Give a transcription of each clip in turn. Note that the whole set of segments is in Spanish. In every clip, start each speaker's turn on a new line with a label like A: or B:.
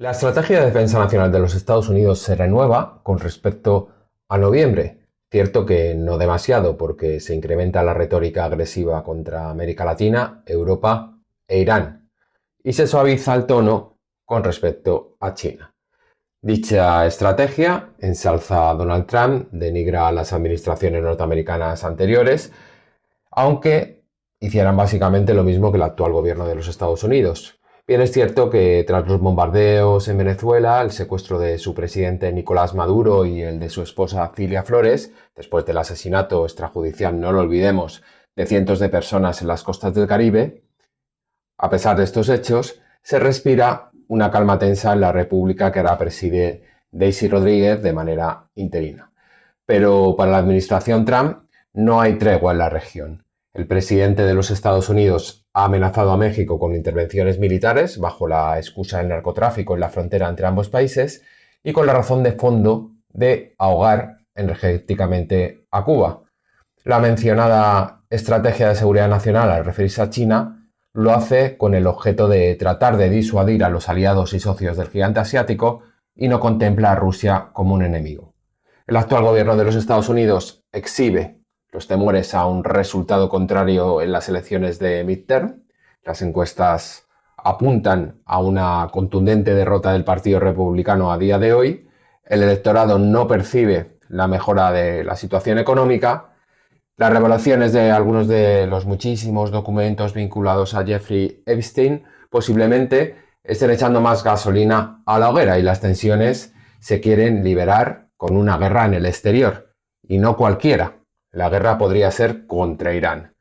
A: La estrategia de defensa nacional de los Estados Unidos se renueva con respecto a noviembre. Cierto que no demasiado, porque se incrementa la retórica agresiva contra América Latina, Europa e Irán, y se suaviza el tono con respecto a China. Dicha estrategia ensalza a Donald Trump, denigra a las administraciones norteamericanas anteriores, aunque hicieran básicamente lo mismo que el actual gobierno de los Estados Unidos. Bien es cierto que tras los bombardeos en Venezuela, el secuestro de su presidente Nicolás Maduro y el de su esposa Cilia Flores, después del asesinato extrajudicial, no lo olvidemos, de cientos de personas en las costas del Caribe, a pesar de estos hechos, se respira una calma tensa en la República que ahora preside Daisy Rodríguez de manera interina. Pero para la administración Trump no hay tregua en la región. El presidente de los Estados Unidos ha amenazado a México con intervenciones militares bajo la excusa del narcotráfico en la frontera entre ambos países y con la razón de fondo de ahogar energéticamente a Cuba. La mencionada estrategia de seguridad nacional, al referirse a China, lo hace con el objeto de tratar de disuadir a los aliados y socios del gigante asiático y no contempla a Rusia como un enemigo. El actual gobierno de los Estados Unidos exhibe los temores a un resultado contrario en las elecciones de midterm. Las encuestas apuntan a una contundente derrota del Partido Republicano a día de hoy. El electorado no percibe la mejora de la situación económica. Las revelaciones de algunos de los muchísimos documentos vinculados a Jeffrey Epstein posiblemente estén echando más gasolina a la hoguera y las tensiones se quieren liberar con una guerra en el exterior, y no cualquiera. La guerra podría ser contra Irán.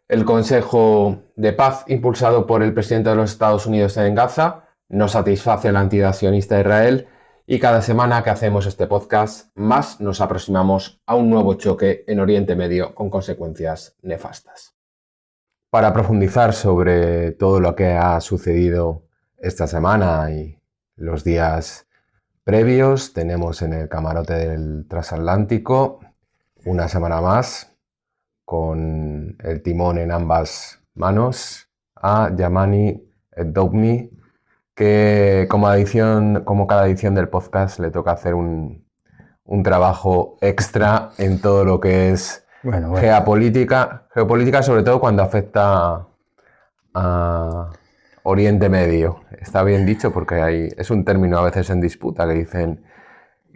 A: El Consejo de Paz impulsado por el presidente de los Estados Unidos en Gaza no satisface al antisionista Israel y cada semana que hacemos este podcast más nos aproximamos a un nuevo choque en Oriente Medio con consecuencias nefastas. Para profundizar sobre todo lo que ha sucedido esta semana y los días previos, tenemos en el camarote del transatlántico una semana más con el timón en ambas manos a Yamani Dovni, que como cada edición del podcast le toca hacer un trabajo extra en todo lo que es geopolítica, sobre todo cuando afecta a Oriente Medio. Está bien dicho porque es un término a veces en disputa que dicen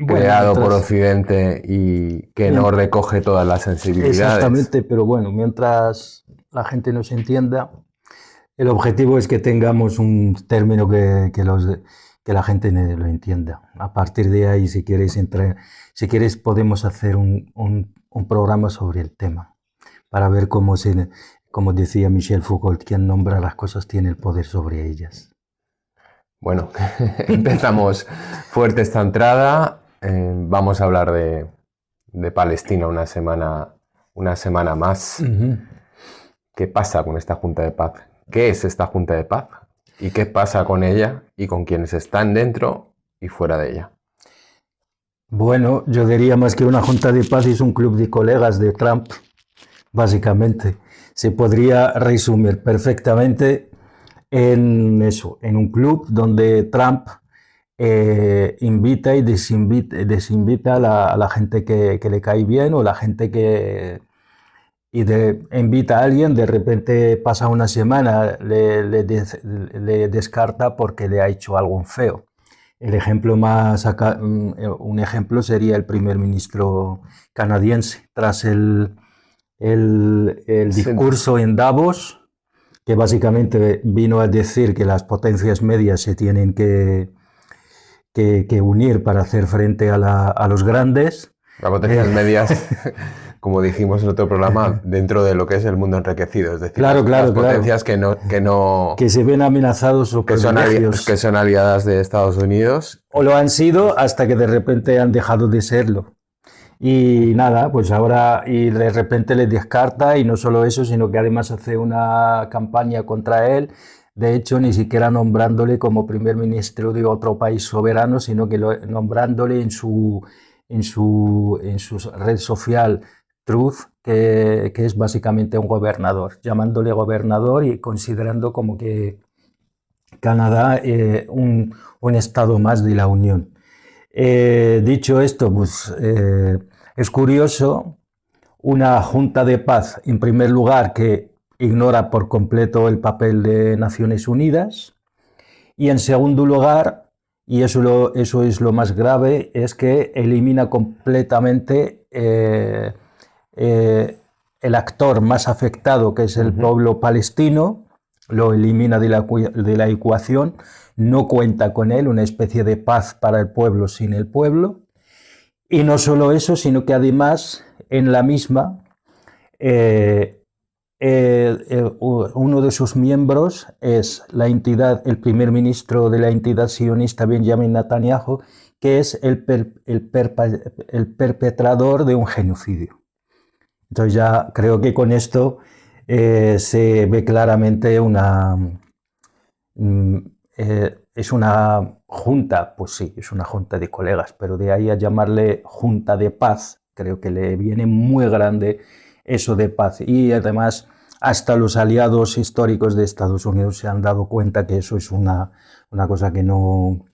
A: creado por Occidente y que no recoge todas las sensibilidades.
B: Exactamente, pero bueno, mientras la gente nos entienda, el objetivo es que tengamos un término que la gente lo entienda. A partir de ahí, si quieres podemos hacer un programa sobre el tema, para ver como decía Michel Foucault, quien nombra las cosas tiene el poder sobre ellas.
A: Bueno, empezamos fuerte esta entrada. Vamos a hablar de Palestina una semana más.
B: Uh-huh.
A: ¿Qué pasa con esta Junta de Paz? ¿Qué es esta Junta de Paz? ¿Y qué pasa con ella y con quienes están dentro y fuera de ella?
B: Bueno, yo diría más que una Junta de Paz es un club de colegas de Trump, básicamente. Se podría resumir perfectamente en eso, en un club donde Trump invita y desinvita a la gente que le cae bien o la gente que invita a alguien, de repente pasa una semana, le descarta porque le ha hecho algo feo. El ejemplo un ejemplo sería el primer ministro canadiense, tras el discurso en Davos, que básicamente vino a decir que las potencias medias se tienen que unir para hacer frente a los grandes.
A: Las potencias medias, como dijimos en otro programa, dentro de lo que es el mundo enriquecido, es decir, las potencias
B: que se ven amenazados o
A: que son aliadas de Estados Unidos.
B: O lo han sido hasta que de repente han dejado de serlo. Y nada, pues ahora y de repente le descarta, y no solo eso, sino que además hace una campaña contra él, de hecho ni siquiera nombrándole como primer ministro de otro país soberano, sino que nombrándole en su red social Truth, que es básicamente un gobernador, llamándole gobernador y considerando como que Canadá un estado más de la Unión. Dicho esto, pues es curioso una Junta de Paz, en primer lugar, que ignora por completo el papel de Naciones Unidas, y en segundo lugar, y eso es lo más grave, es que elimina completamente el actor más afectado, que es el pueblo palestino, lo elimina de la ecuación, no cuenta con él, una especie de paz para el pueblo sin el pueblo. Y no solo eso, sino que además en la misma uno de sus miembros es la entidad, el primer ministro de la entidad sionista Benjamin Netanyahu, que es el perpetrador de un genocidio. Entonces ya creo que con esto se ve claramente es una junta, pues sí, es una junta de colegas, pero de ahí a llamarle junta de paz, creo que le viene muy grande eso de paz. Y además hasta los aliados históricos de Estados Unidos se han dado cuenta que eso es una cosa que no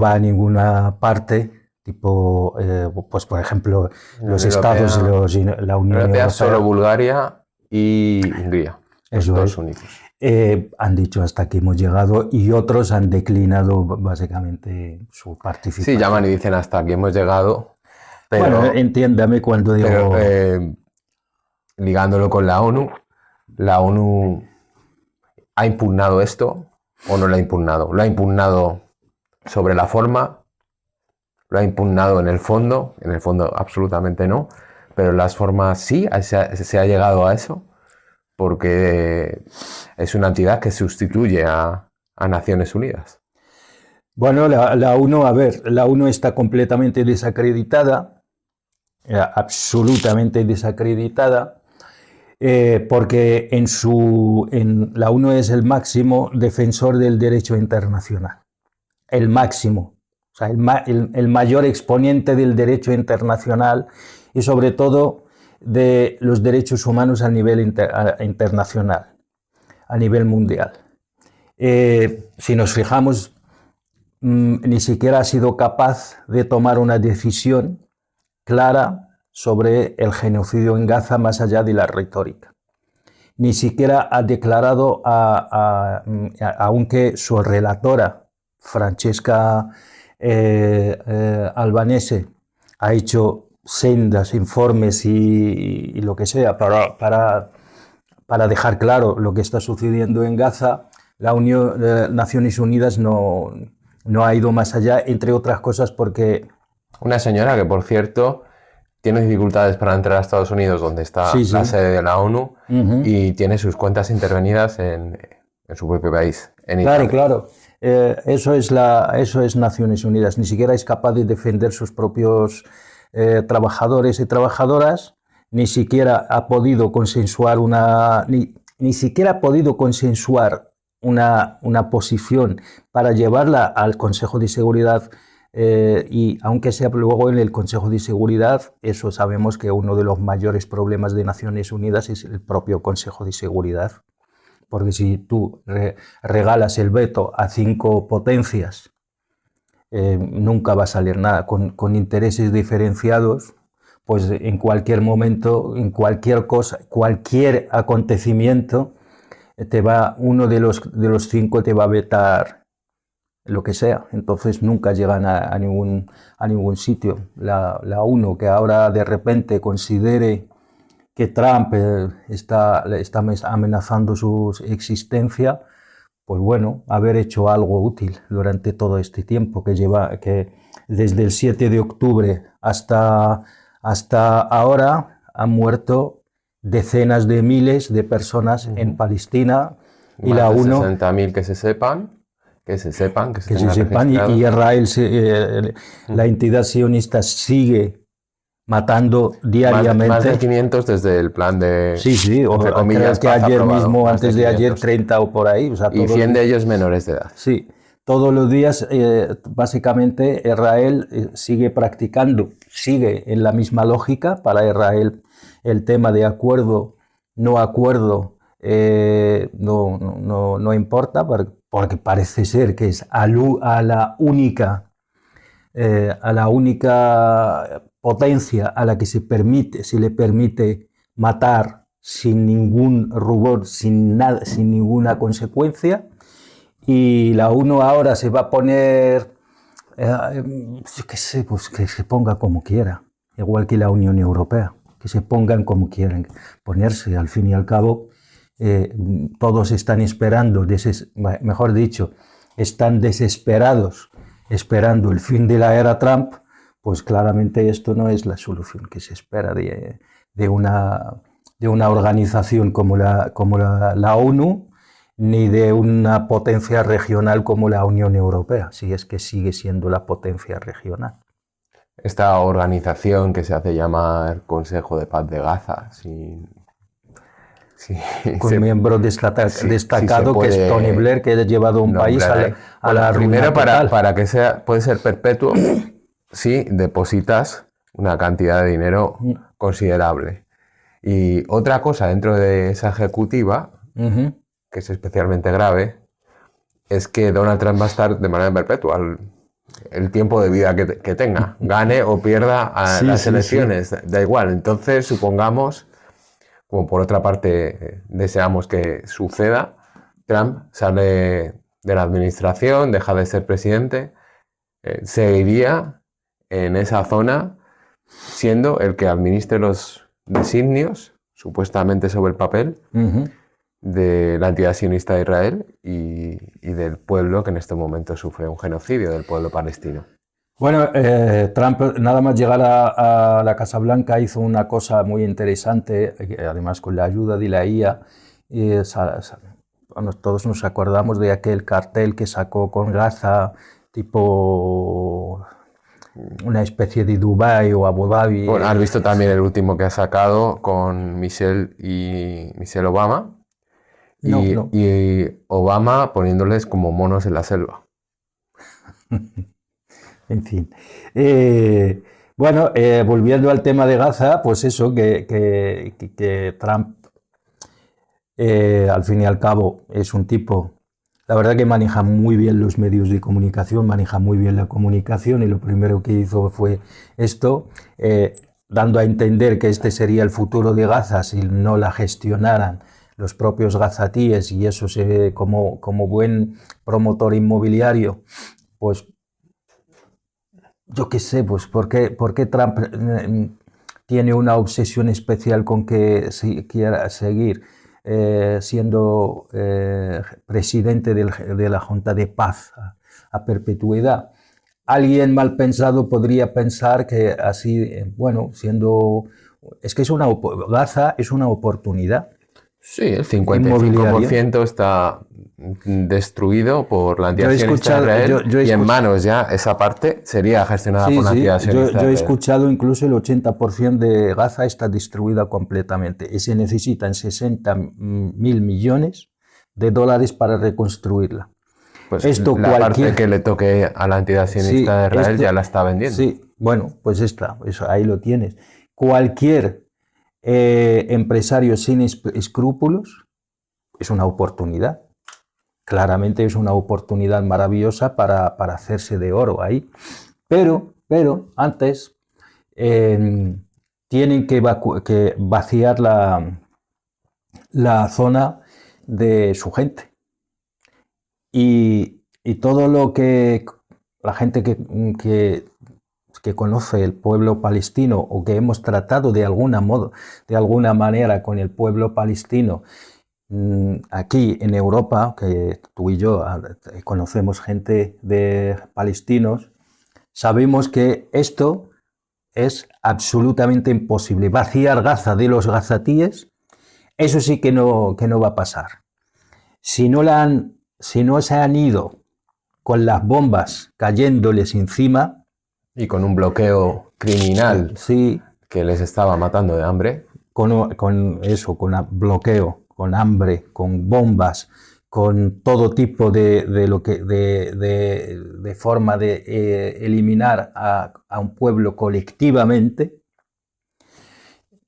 B: va a ninguna parte, tipo, pues por ejemplo, los estados, la Unión Europea.
A: Solo Bulgaria y Hungría, Estados Unidos.
B: Han dicho hasta aquí hemos llegado, y otros han declinado básicamente su participación.
A: Sí, llaman y dicen hasta aquí hemos llegado. Pero,
B: bueno, entiéndame cuando digo...
A: Pero, ligándolo con la ONU ha impugnado esto o no lo ha impugnado. Lo ha impugnado sobre la forma, lo ha impugnado en el fondo absolutamente no, pero en las formas sí, se ha llegado a eso, porque es una entidad que sustituye a Naciones Unidas.
B: Bueno, la ONU está completamente desacreditada, absolutamente desacreditada, porque la ONU es el máximo defensor del derecho internacional, el máximo, o sea, el mayor exponente del derecho internacional y sobre todo de los derechos humanos a nivel internacional, a nivel mundial. Si nos fijamos, ni siquiera ha sido capaz de tomar una decisión clara sobre el genocidio en Gaza más allá de la retórica. Ni siquiera ha declarado, aunque su relatora, Francesca Albanese, ha hecho sendas, informes y lo que sea para dejar claro lo que está sucediendo en Gaza, Naciones Unidas no ha ido más allá, entre otras cosas porque...
A: Una señora que, por cierto, tiene dificultades para entrar a Estados Unidos, donde está la sede de la ONU, y tiene sus cuentas intervenidas en su propio país, en Italia.
B: Claro. Eso es Naciones Unidas. Ni siquiera es capaz de defender sus propios trabajadores y trabajadoras, ni siquiera ha podido consensuar ni siquiera ha podido consensuar una posición para llevarla al Consejo de Seguridad, y aunque sea luego en el Consejo de Seguridad, eso sabemos que uno de los mayores problemas de Naciones Unidas es el propio Consejo de Seguridad, porque si tú regalas el veto a 5 potencias, nunca va a salir nada. Con intereses diferenciados, pues en cualquier momento, en cualquier cosa, cualquier acontecimiento, uno de los 5 te va a vetar lo que sea. Entonces nunca llegan a ningún sitio. La ONU, que ahora de repente considere que Trump está amenazando su existencia, pues bueno, haber hecho algo útil durante todo este tiempo que desde el 7 de octubre hasta ahora han muerto decenas de miles de personas en Palestina, y
A: más
B: la
A: de
B: ONU...
A: 60.000 que se sepan, que se sepan,
B: y Israel, la entidad sionista, sigue matando diariamente.
A: Más de 500 desde el plan de...
B: Sí, o creo que ayer mismo, antes de ayer, 30 o por ahí. O sea,
A: y 100 de ellos menores de edad.
B: Sí, todos los días, básicamente, Israel sigue practicando, sigue en la misma lógica. Para Israel el tema de acuerdo, no acuerdo, no importa, porque parece ser que es a la única potencia a la que se le permite matar sin ningún rubor, sin nada, sin ninguna consecuencia, y la ONU ahora se va a poner, yo qué sé, pues que se ponga como quiera, igual que la Unión Europea, que se pongan como quieran ponerse. Al fin y al cabo, todos están esperando, mejor dicho, están desesperados esperando el fin de la era Trump. Pues claramente esto no es la solución que se espera de una organización como la ONU, ni de una potencia regional como la Unión Europea, si es que sigue siendo la potencia regional.
A: Esta organización que se hace llamar Consejo de Paz de Gaza,
B: con miembro destacado que es Tony Blair, que ha llevado un país a la ruina
A: total. Para que puede ser perpetuo, sí, depositas una cantidad de dinero considerable. Y otra cosa dentro de esa ejecutiva, que es especialmente grave, es que Donald Trump va a estar de manera perpetua el tiempo de vida que tenga, gane o pierda las elecciones, da igual. Entonces, supongamos, como por otra parte deseamos que suceda, Trump sale de la administración, deja de ser presidente, seguiría en esa zona siendo el que administre los designios, supuestamente sobre el papel, de la entidad sionista de Israel y del pueblo que en este momento sufre un genocidio, del pueblo palestino.
B: Bueno, Trump, nada más llegar a la Casa Blanca, hizo una cosa muy interesante, además con la ayuda de la IA. Todos nos acordamos de aquel cartel que sacó con Gaza, tipo una especie de Dubái o Abu Dhabi.
A: Bueno, has visto también el último que ha sacado con Michelle Obama. No. Y Obama poniéndoles como monos en la selva.
B: En fin. Bueno, volviendo al tema de Gaza, pues eso, que Trump, al fin y al cabo, es un tipo, la verdad que maneja muy bien los medios de comunicación, maneja muy bien la comunicación, y lo primero que hizo fue esto, dando a entender que este sería el futuro de Gaza si no la gestionaran los propios gazatíes, y eso como buen promotor inmobiliario, pues yo qué sé, pues ¿por qué Trump tiene una obsesión especial con que quiera seguir siendo presidente de la Junta de Paz a perpetuidad? Alguien mal pensado podría pensar que así, bueno, es que Gaza es una oportunidad.
A: Sí, el 55% está destruido por la entidad sionista de Israel, y en manos ya esa parte sería gestionada por la entidad sionista.
B: Yo he escuchado incluso el 80% de Gaza está destruida completamente y se necesitan 60.000 millones de dólares para reconstruirla.
A: Pues la parte que le toque a la entidad sionista de Israel ya la está vendiendo.
B: Sí, bueno, pues eso, ahí lo tienes. Cualquier empresario sin escrúpulos es una oportunidad. Claramente es una oportunidad maravillosa para hacerse de oro ahí. Pero antes tienen que vaciar la zona de su gente. Y todo lo que la gente que conoce el pueblo palestino, o que hemos tratado de alguna manera con el pueblo palestino aquí en Europa, que tú y yo conocemos gente de palestinos, sabemos que esto es absolutamente imposible. Vaciar Gaza de los gazatíes, eso sí que no va a pasar. Si no se han ido con las bombas cayéndoles encima,
A: y con un bloqueo criminal,
B: sí,
A: que les estaba matando de hambre.
B: Con bloqueo, con hambre, con bombas, con todo tipo de forma de eliminar a un pueblo colectivamente.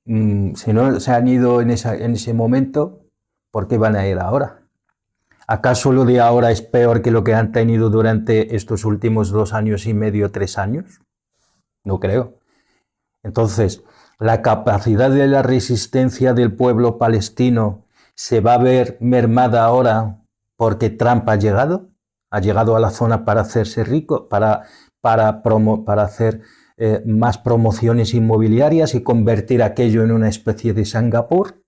B: Si no se han ido en ese momento, ¿por qué van a ir ahora? ¿Acaso lo de ahora es peor que lo que han tenido durante estos últimos 2 años y medio, 3 años? No creo. Entonces, la capacidad de la resistencia del pueblo palestino se va a ver mermada ahora porque Trump ha llegado a la zona para hacerse rico, para hacer más promociones inmobiliarias y convertir aquello en una especie de Singapur,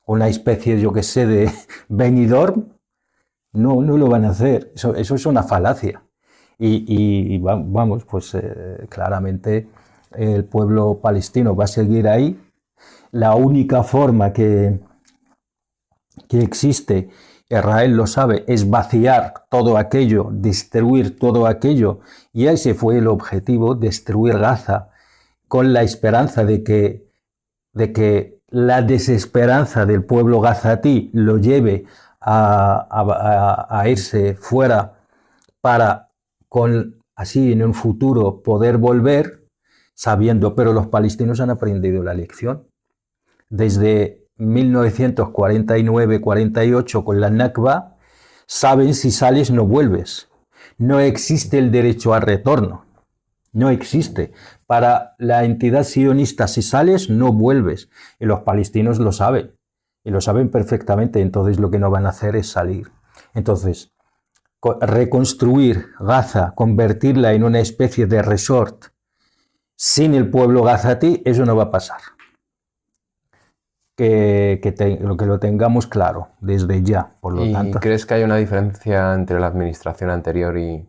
B: una especie, yo que sé, de Benidorm. No, no lo van a hacer. Eso es una falacia. Y vamos, pues claramente el pueblo palestino va a seguir ahí. La única forma que existe, Israel lo sabe, es vaciar todo aquello, destruir todo aquello, y ese fue el objetivo, destruir Gaza, con la esperanza de que la desesperanza del pueblo gazatí lo lleve a irse fuera para así en un futuro poder volver, sabiendo, pero los palestinos han aprendido la lección. Desde 1949-48 con la Nakba, saben si sales no vuelves. No existe el derecho al retorno. No existe. Para la entidad sionista, si sales, no vuelves. Y los palestinos lo saben. Y lo saben perfectamente. Entonces lo que no van a hacer es salir. Entonces, reconstruir Gaza, convertirla en una especie de resort sin el pueblo gazatí, eso no va a pasar. Que lo tengamos claro desde ya, por lo tanto.
A: ¿Crees que hay una diferencia entre la administración anterior y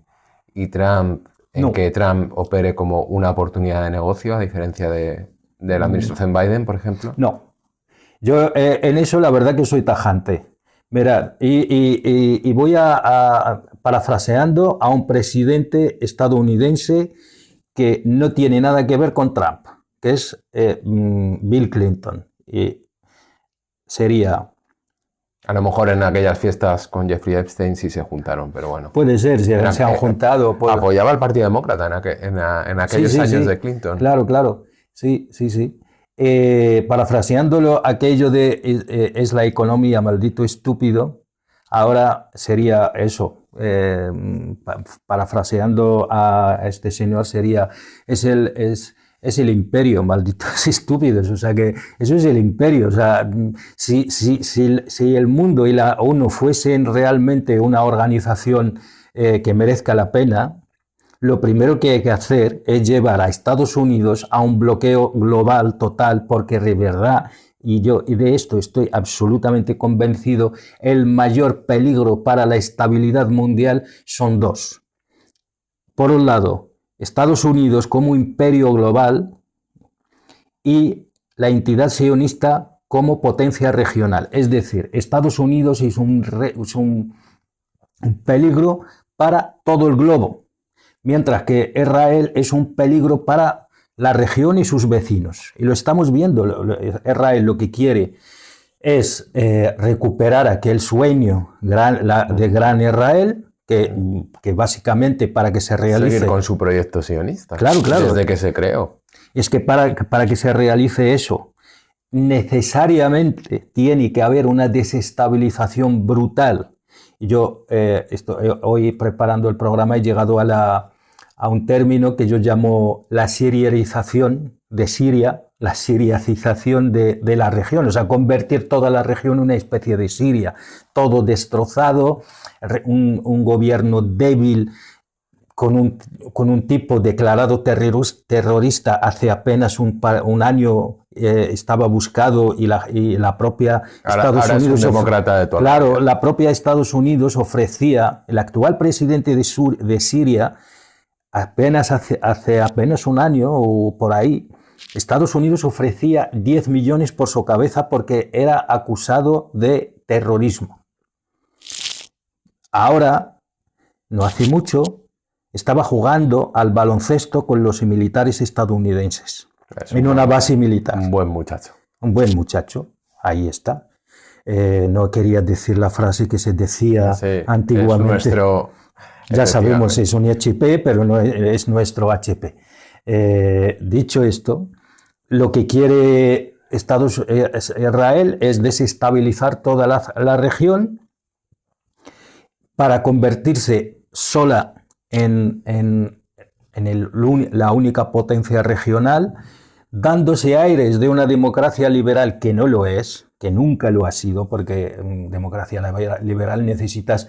A: Trump en que Trump opere como una oportunidad de negocio, a diferencia de la administración Biden, por ejemplo?
B: No. Yo en eso la verdad que soy tajante. Mirad, y voy parafraseando a un presidente estadounidense que no tiene nada que ver con Trump, que es Bill Clinton. Y sería...
A: A lo mejor en aquellas fiestas con Jeffrey Epstein sí se juntaron, pero bueno.
B: Puede ser, si se han juntado.
A: Apoyaba al Partido Demócrata en aquellos años de Clinton.
B: Claro. Sí. Parafraseándolo, aquello de es la economía, maldito estúpido, ahora sería eso. Parafraseando a este señor sería es el imperio, malditos estúpidos. O sea que eso es el imperio. O sea, si el mundo y la ONU fuesen realmente una organización que merezca la pena, lo primero que hay que hacer es llevar a Estados Unidos a un bloqueo global total, porque de verdad, y de esto estoy absolutamente convencido, el mayor peligro para la estabilidad mundial son dos. Por un lado, Estados Unidos como imperio global y la entidad sionista como potencia regional. Es decir, Estados Unidos es un peligro para todo el globo, mientras que Israel es un peligro para la región y sus vecinos. Y lo estamos viendo. Israel lo que quiere es recuperar aquel sueño de Gran Israel, que básicamente para que se realice...
A: Seguir con su proyecto sionista.
B: Claro.
A: Desde que se creó.
B: Es que para que se realice eso, necesariamente tiene que haber una desestabilización brutal. Yo hoy preparando el programa he llegado a un término que yo llamo la sirianización de Siria, la siriacización de la región, o sea, convertir toda la región en una especie de Siria, todo destrozado, un gobierno débil, con un tipo declarado terrorista hace apenas un año estaba buscado y la propia Estados Unidos...
A: Es un demócrata de toda
B: Claro, la propia Estados Unidos ofrecía, el actual presidente de Siria, hace apenas un año o por ahí, Estados Unidos ofrecía 10 millones por su cabeza porque era acusado de terrorismo. Ahora, no hace mucho, estaba jugando al baloncesto con los militares estadounidenses en una base militar.
A: Un buen muchacho.
B: Un buen muchacho, ahí está. No quería decir la frase que se decía antiguamente. Ya sabemos, es un HP, pero no es nuestro HP. Dicho esto, lo que quiere Israel es desestabilizar toda la región para convertirse sola en la única potencia regional, dándose aires de una democracia liberal que no lo es, que nunca lo ha sido, porque democracia liberal necesitas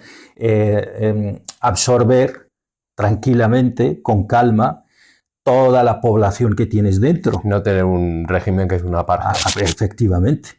B: absorber tranquilamente, con calma, toda la población que tienes dentro.
A: No tener un régimen que es una apartheid.
B: Efectivamente.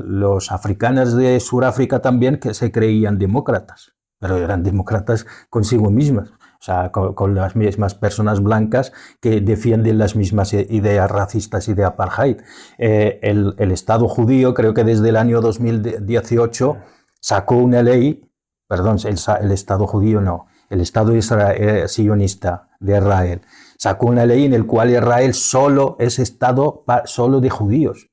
B: Los africanos de Sudáfrica también que se creían demócratas, pero eran demócratas consigo mismas, o sea, con las mismas personas blancas que defienden las mismas ideas racistas y de apartheid. El Estado judío, creo que desde el año 2018, sacó una ley, perdón, el Estado judío no, el Estado sionista de Israel, sacó una ley en la cual Israel solo es Estado solo de judíos.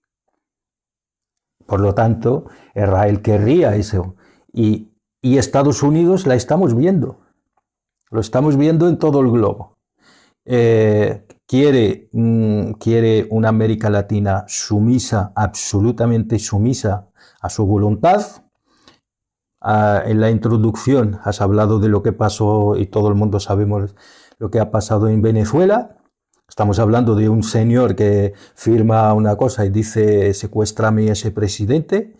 B: Por lo tanto, Israel querría eso. Y Estados Unidos la estamos viendo. Lo estamos viendo en todo el globo. Quiere una América Latina sumisa, absolutamente sumisa a su voluntad. En la introducción has hablado de lo que pasó y todo el mundo sabemos lo que ha pasado en Venezuela. Estamos hablando de un señor que firma una cosa y dice secuéstrame a ese presidente.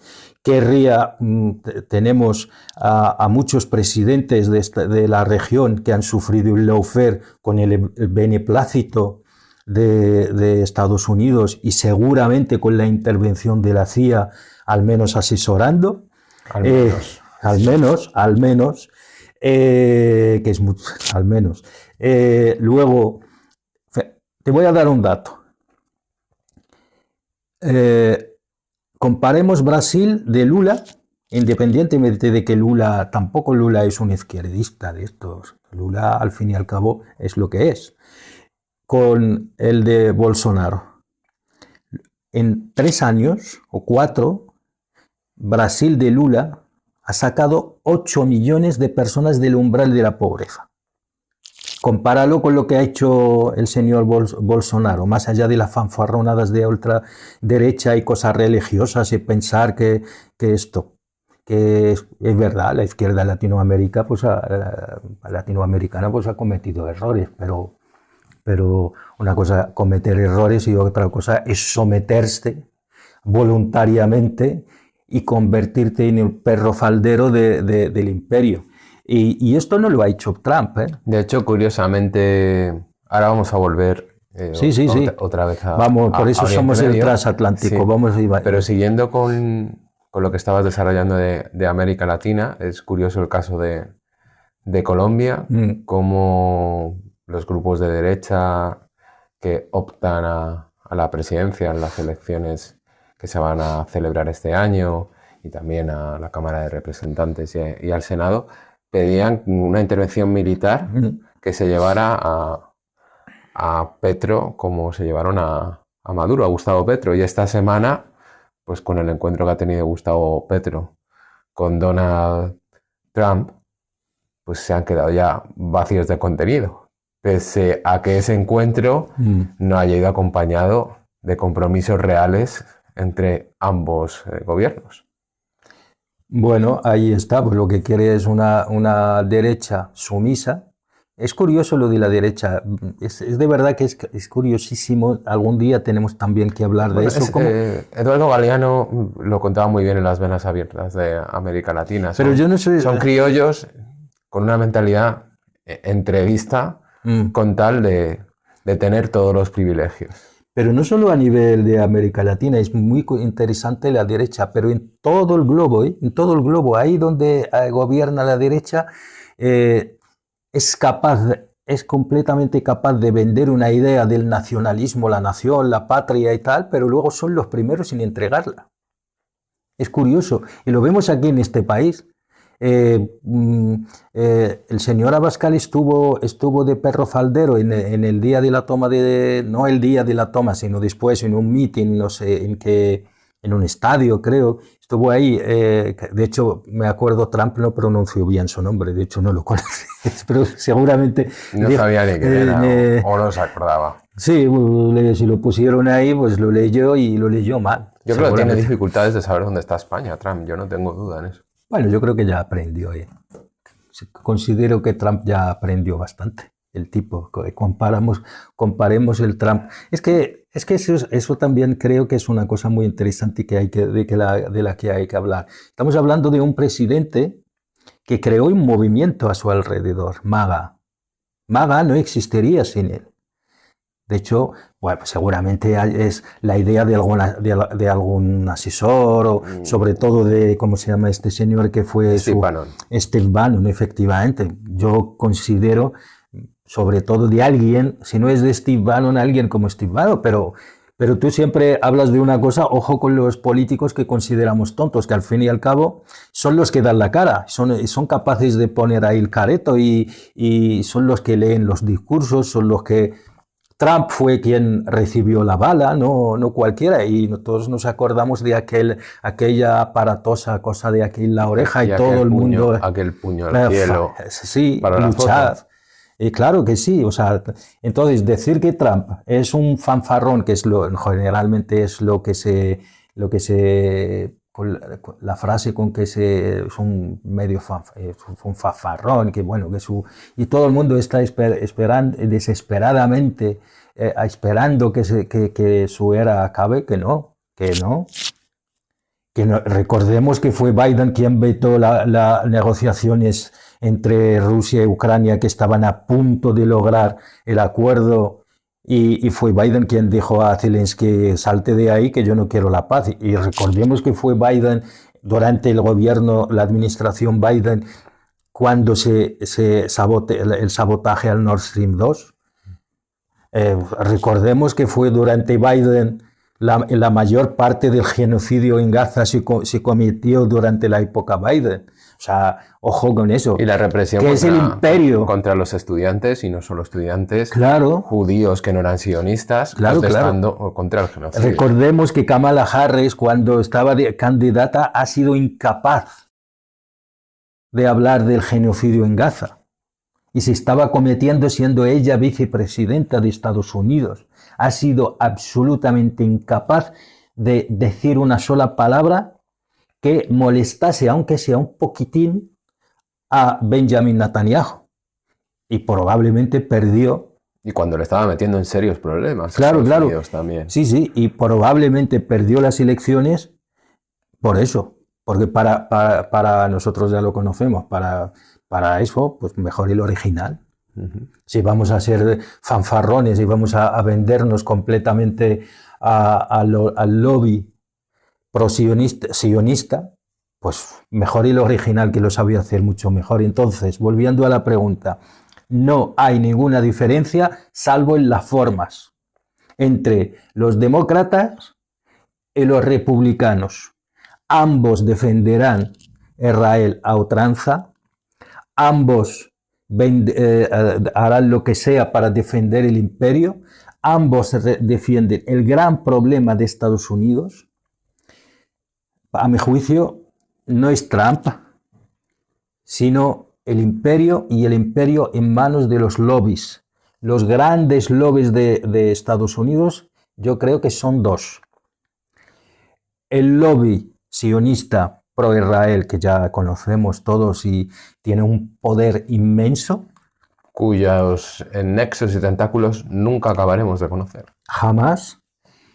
B: Tenemos a muchos presidentes de la región que han sufrido el lawfare con el beneplácito de Estados Unidos y seguramente con la intervención de la CIA, al menos asesorando. Al menos, que es mucho, al menos. Luego, te voy a dar un dato. Comparemos Brasil de Lula, independientemente de que tampoco Lula es un izquierdista de estos. Lula, al fin y al cabo, es lo que es. Con el de Bolsonaro. En 3 años o 4, Brasil de Lula ha sacado 8 millones de personas del umbral de la pobreza. Compáralo con lo que ha hecho el señor Bolsonaro, más allá de las fanfarronadas de ultraderecha y cosas religiosas y pensar que es verdad, la izquierda latinoamericana pues ha cometido errores, pero una cosa es cometer errores y otra cosa es someterse voluntariamente y convertirte en el perro faldero del imperio. Y esto no lo ha hecho Trump, ¿eh?
A: De hecho, curiosamente, ahora vamos a volver otra vez
B: vamos, por eso somos el transatlántico. Sí, vamos a
A: pero siguiendo con lo que estabas desarrollando de América Latina, es curioso el caso de Colombia, cómo los grupos de derecha que optan a la presidencia en las elecciones que se van a celebrar este año y también a la Cámara de Representantes y al Senado, pedían una intervención militar que se llevara a Petro como se llevaron a Maduro, a Gustavo Petro. Y esta semana, pues con el encuentro que ha tenido Gustavo Petro con Donald Trump, pues se han quedado ya vacíos de contenido, pese a que ese encuentro no haya ido acompañado de compromisos reales entre ambos gobiernos.
B: Bueno, ahí está, pues lo que quiere es una derecha sumisa. Es curioso lo de la derecha, es de verdad que es curiosísimo. Algún día tenemos también que hablar de eso.
A: Eduardo Galeano lo contaba muy bien en Las Venas Abiertas de América Latina.
B: Pero yo no sé.
A: Son criollos con una mentalidad entreguista con tal de tener todos los privilegios.
B: Pero no solo a nivel de América Latina, es muy interesante la derecha, pero en todo el globo, en todo el globo, ahí donde gobierna la derecha, es completamente capaz de vender una idea del nacionalismo, la nación, la patria y tal, pero luego son los primeros en entregarla. Es curioso, y lo vemos aquí en este país. El señor Abascal estuvo de perro faldero en el día de la toma no el día de la toma, sino después en un meeting, no sé, en un estadio, creo, estuvo ahí. De hecho, me acuerdo, Trump no pronunció bien su nombre, de hecho no lo conoce, pero seguramente
A: no sabía ni qué era, o no se acordaba.
B: Sí, si lo pusieron ahí, pues lo leyó y lo leyó mal.
A: Yo creo que tiene dificultades de saber dónde está España, Trump, yo no tengo duda en eso.
B: Bueno, yo creo que ya aprendió. Considero que Trump ya aprendió bastante. El tipo, comparemos el Trump. Es que eso también creo que es una cosa muy interesante de la que hay que hablar. Estamos hablando de un presidente que creó un movimiento a su alrededor, MAGA. MAGA no existiría sin él. De hecho, bueno, seguramente es la idea de algún asesor, o sobre todo de, ¿cómo se llama este señor que fue?
A: Steve Bannon.
B: Steve Bannon, efectivamente. Yo considero, sobre todo de alguien, si no es de Steve Bannon, alguien como Steve Bannon, pero tú siempre hablas de una cosa, ojo con los políticos que consideramos tontos, que al fin y al cabo son los que dan la cara, son capaces de poner ahí el careto y son los que leen los discursos, son los que... Trump fue quien recibió la bala, no cualquiera, y todos nos acordamos de aquella aparatosa cosa de aquí en la oreja y todo el mundo...
A: Aquel puño al cielo.
B: Sí, para luchar. Claro que sí, o sea, entonces decir que Trump es un fanfarrón, que generalmente es la frase con que es un medio un fanfarrón, que bueno, y todo el mundo está desesperadamente esperando que su era acabe, que no. Recordemos que fue Biden quien vetó las negociaciones entre Rusia y Ucrania, que estaban a punto de lograr el acuerdo, y fue Biden quien dijo a Zelensky: salte de ahí, que yo no quiero la paz. Y recordemos que fue Biden, durante el gobierno, la administración Biden, cuando el sabotaje al Nord Stream 2. Recordemos que fue durante Biden la mayor parte del genocidio en Gaza se cometió durante la época Biden. O sea, ojo con eso.
A: Y la represión
B: que es el imperio
A: contra los estudiantes, y no solo estudiantes,
B: claro,
A: judíos que no eran sionistas, protestando contra el genocidio.
B: Recordemos que Kamala Harris, cuando estaba candidata, ha sido incapaz de hablar del genocidio en Gaza. Y se estaba cometiendo siendo ella vicepresidenta de Estados Unidos. Ha sido absolutamente incapaz de decir una sola palabra que molestase, aunque sea un poquitín, a Benjamin Netanyahu. Y probablemente perdió.
A: Y cuando le estaba metiendo en serios problemas.
B: Claro.
A: También.
B: Sí, y probablemente perdió las elecciones por eso. Porque para nosotros ya lo conocemos, para eso, pues mejor el original. Si vamos a ser fanfarrones y vamos a vendernos completamente al lobby pro-sionista, pues mejor el original, que lo sabía hacer mucho mejor. Entonces, volviendo a la pregunta, no hay ninguna diferencia, salvo en las formas, entre los demócratas y los republicanos. Ambos defenderán Israel a ultranza, ambos harán lo que sea para defender el imperio, ambos defienden el gran problema de Estados Unidos. A mi juicio, no es Trump, sino el imperio, y el imperio en manos de los lobbies. Los grandes lobbies de Estados Unidos, yo creo que son dos. El lobby sionista pro-Israel, que ya conocemos todos y tiene un poder inmenso,
A: cuyos nexos y tentáculos nunca acabaremos de conocer.
B: Jamás.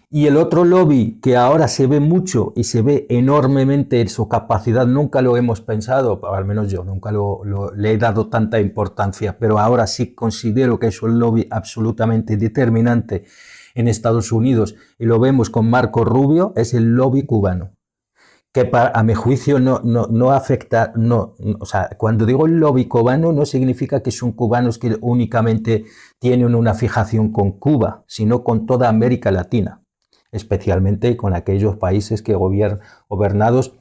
B: Y el otro lobby, que ahora se ve mucho y se ve enormemente en su capacidad, nunca lo hemos pensado, al menos yo nunca le he dado tanta importancia, pero ahora sí considero que es un lobby absolutamente determinante en Estados Unidos, y lo vemos con Marco Rubio, es el lobby cubano, que a mi juicio no afecta, o sea, cuando digo el lobby cubano no significa que son cubanos que únicamente tienen una fijación con Cuba, sino con toda América Latina, especialmente con aquellos países que gobernados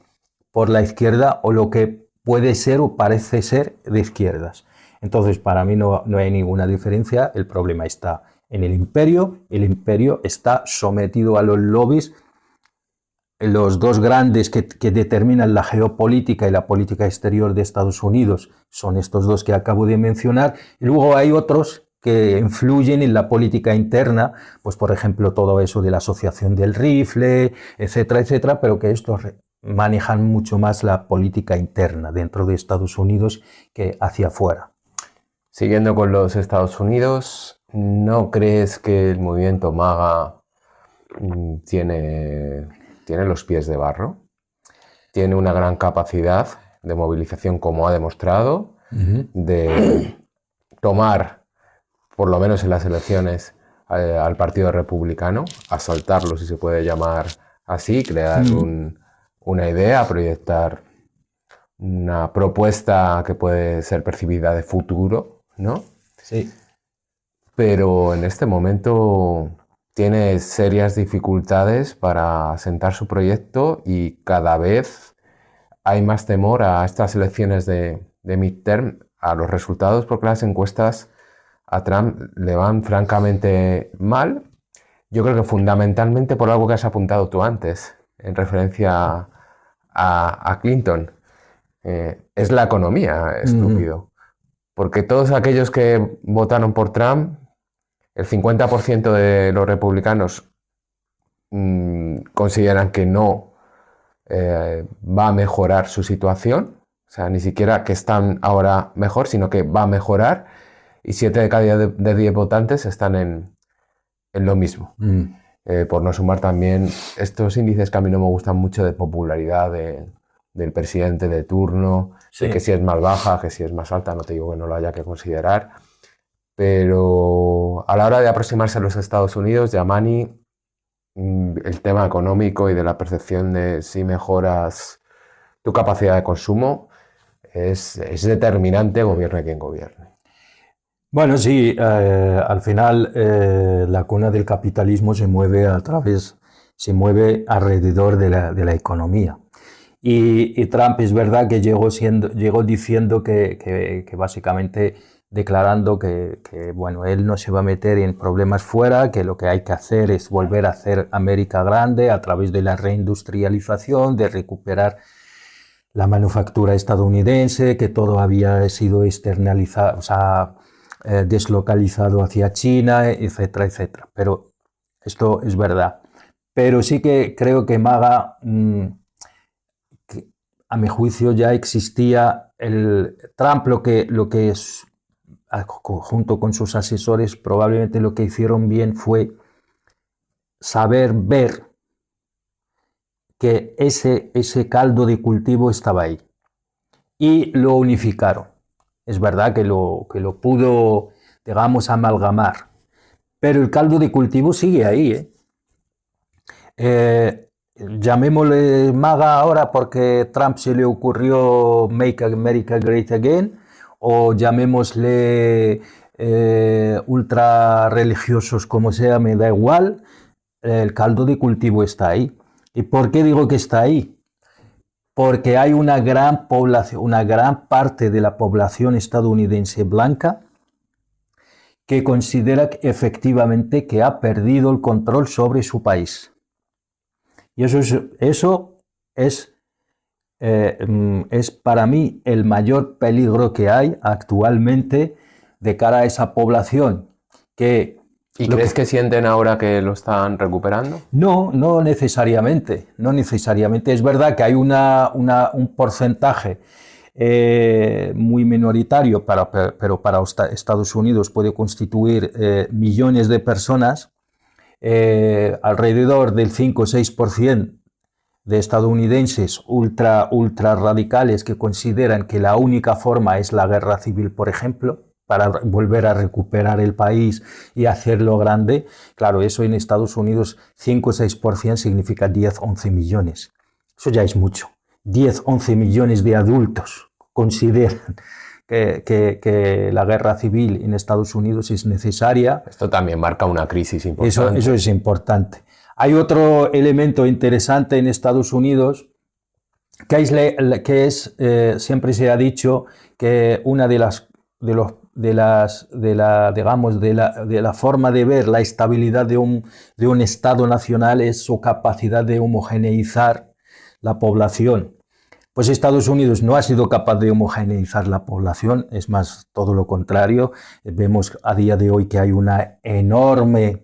B: por la izquierda, o lo que puede ser o parece ser de izquierdas. Entonces, para mí no hay ninguna diferencia, el problema está en el imperio está sometido a los lobbies. Los dos grandes que determinan la geopolítica y la política exterior de Estados Unidos son estos dos que acabo de mencionar, y luego hay otros que influyen en la política interna, pues por ejemplo todo eso de la asociación del rifle, etcétera, etcétera, pero que estos manejan mucho más la política interna dentro de Estados Unidos que hacia afuera.
A: Siguiendo con los Estados Unidos, ¿no crees que el movimiento MAGA tiene los pies de barro? Tiene una gran capacidad de movilización, como ha demostrado, de tomar, por lo menos en las elecciones, al Partido Republicano, asaltarlo, si se puede llamar así, crear una idea, proyectar una propuesta que puede ser percibida de futuro, ¿no?
B: Sí.
A: Pero en este momento tiene serias dificultades para asentar su proyecto y cada vez hay más temor a estas elecciones de midterm, a los resultados, porque las encuestas a Trump le van francamente mal. Yo creo que fundamentalmente por algo que has apuntado tú antes, en referencia a Clinton. Es la economía, estúpido. Porque todos aquellos que votaron por Trump, el 50% de los republicanos consideran que no va a mejorar su situación. O sea, ni siquiera que están ahora mejor, sino que va a mejorar. Y 7 de cada 10 votantes están en lo mismo. Por no sumar también estos índices que a mí no me gustan mucho de popularidad del presidente de turno,
B: Sí.
A: de que si es más baja, que si es más alta, no te digo que no lo haya que considerar. Pero a la hora de aproximarse a los Estados Unidos, Yamani, el tema económico y de la percepción de si mejoras tu capacidad de consumo es determinante, gobierne quien gobierne.
B: Bueno, sí, al final la cuna del capitalismo se mueve alrededor de la economía. Y Trump es verdad que llegó diciendo que básicamente declarando que bueno, él no se va a meter en problemas fuera, que lo que hay que hacer es volver a hacer América grande a través de la reindustrialización, de recuperar la manufactura estadounidense, que todo había sido externalizado, o sea, deslocalizado hacia China, etcétera, etcétera. Pero esto es verdad. Pero sí que creo que MAGA, a mi juicio, ya existía el Trump, lo que es, junto con sus asesores, probablemente lo que hicieron bien fue saber ver que ese caldo de cultivo estaba ahí y lo unificaron. Es verdad que lo pudo, digamos, amalgamar, pero el caldo de cultivo sigue ahí. Llamémosle MAGA ahora porque Trump se le ocurrió Make America Great Again, o llamémosle ultra religiosos, como sea, me da igual, el caldo de cultivo está ahí. ¿Y por qué digo que está ahí? Porque hay una gran población, una gran parte de la población estadounidense blanca que considera efectivamente que ha perdido el control sobre su país. Y eso es para mí el mayor peligro que hay actualmente de cara a esa población que...
A: ¿Y crees que sienten ahora que lo están recuperando?
B: No, no necesariamente. Es verdad que hay un porcentaje muy minoritario, pero para Estados Unidos puede constituir millones de personas, alrededor del 5 o 6% de estadounidenses ultra radicales que consideran que la única forma es la guerra civil, por ejemplo, para volver a recuperar el país y hacerlo grande. Claro, eso en Estados Unidos, 5 o 6% significa 10, 11 millones. Eso ya es mucho. 10, 11 millones de adultos consideran que la guerra civil en Estados Unidos es necesaria.
A: Esto también marca una crisis importante.
B: Eso es importante. Hay otro elemento interesante en Estados Unidos que es siempre se ha dicho que una de la forma de ver la estabilidad de un Estado nacional es su capacidad de homogeneizar la población. Pues Estados Unidos no ha sido capaz de homogeneizar la población, es más, todo lo contrario. Vemos a día de hoy que hay una enorme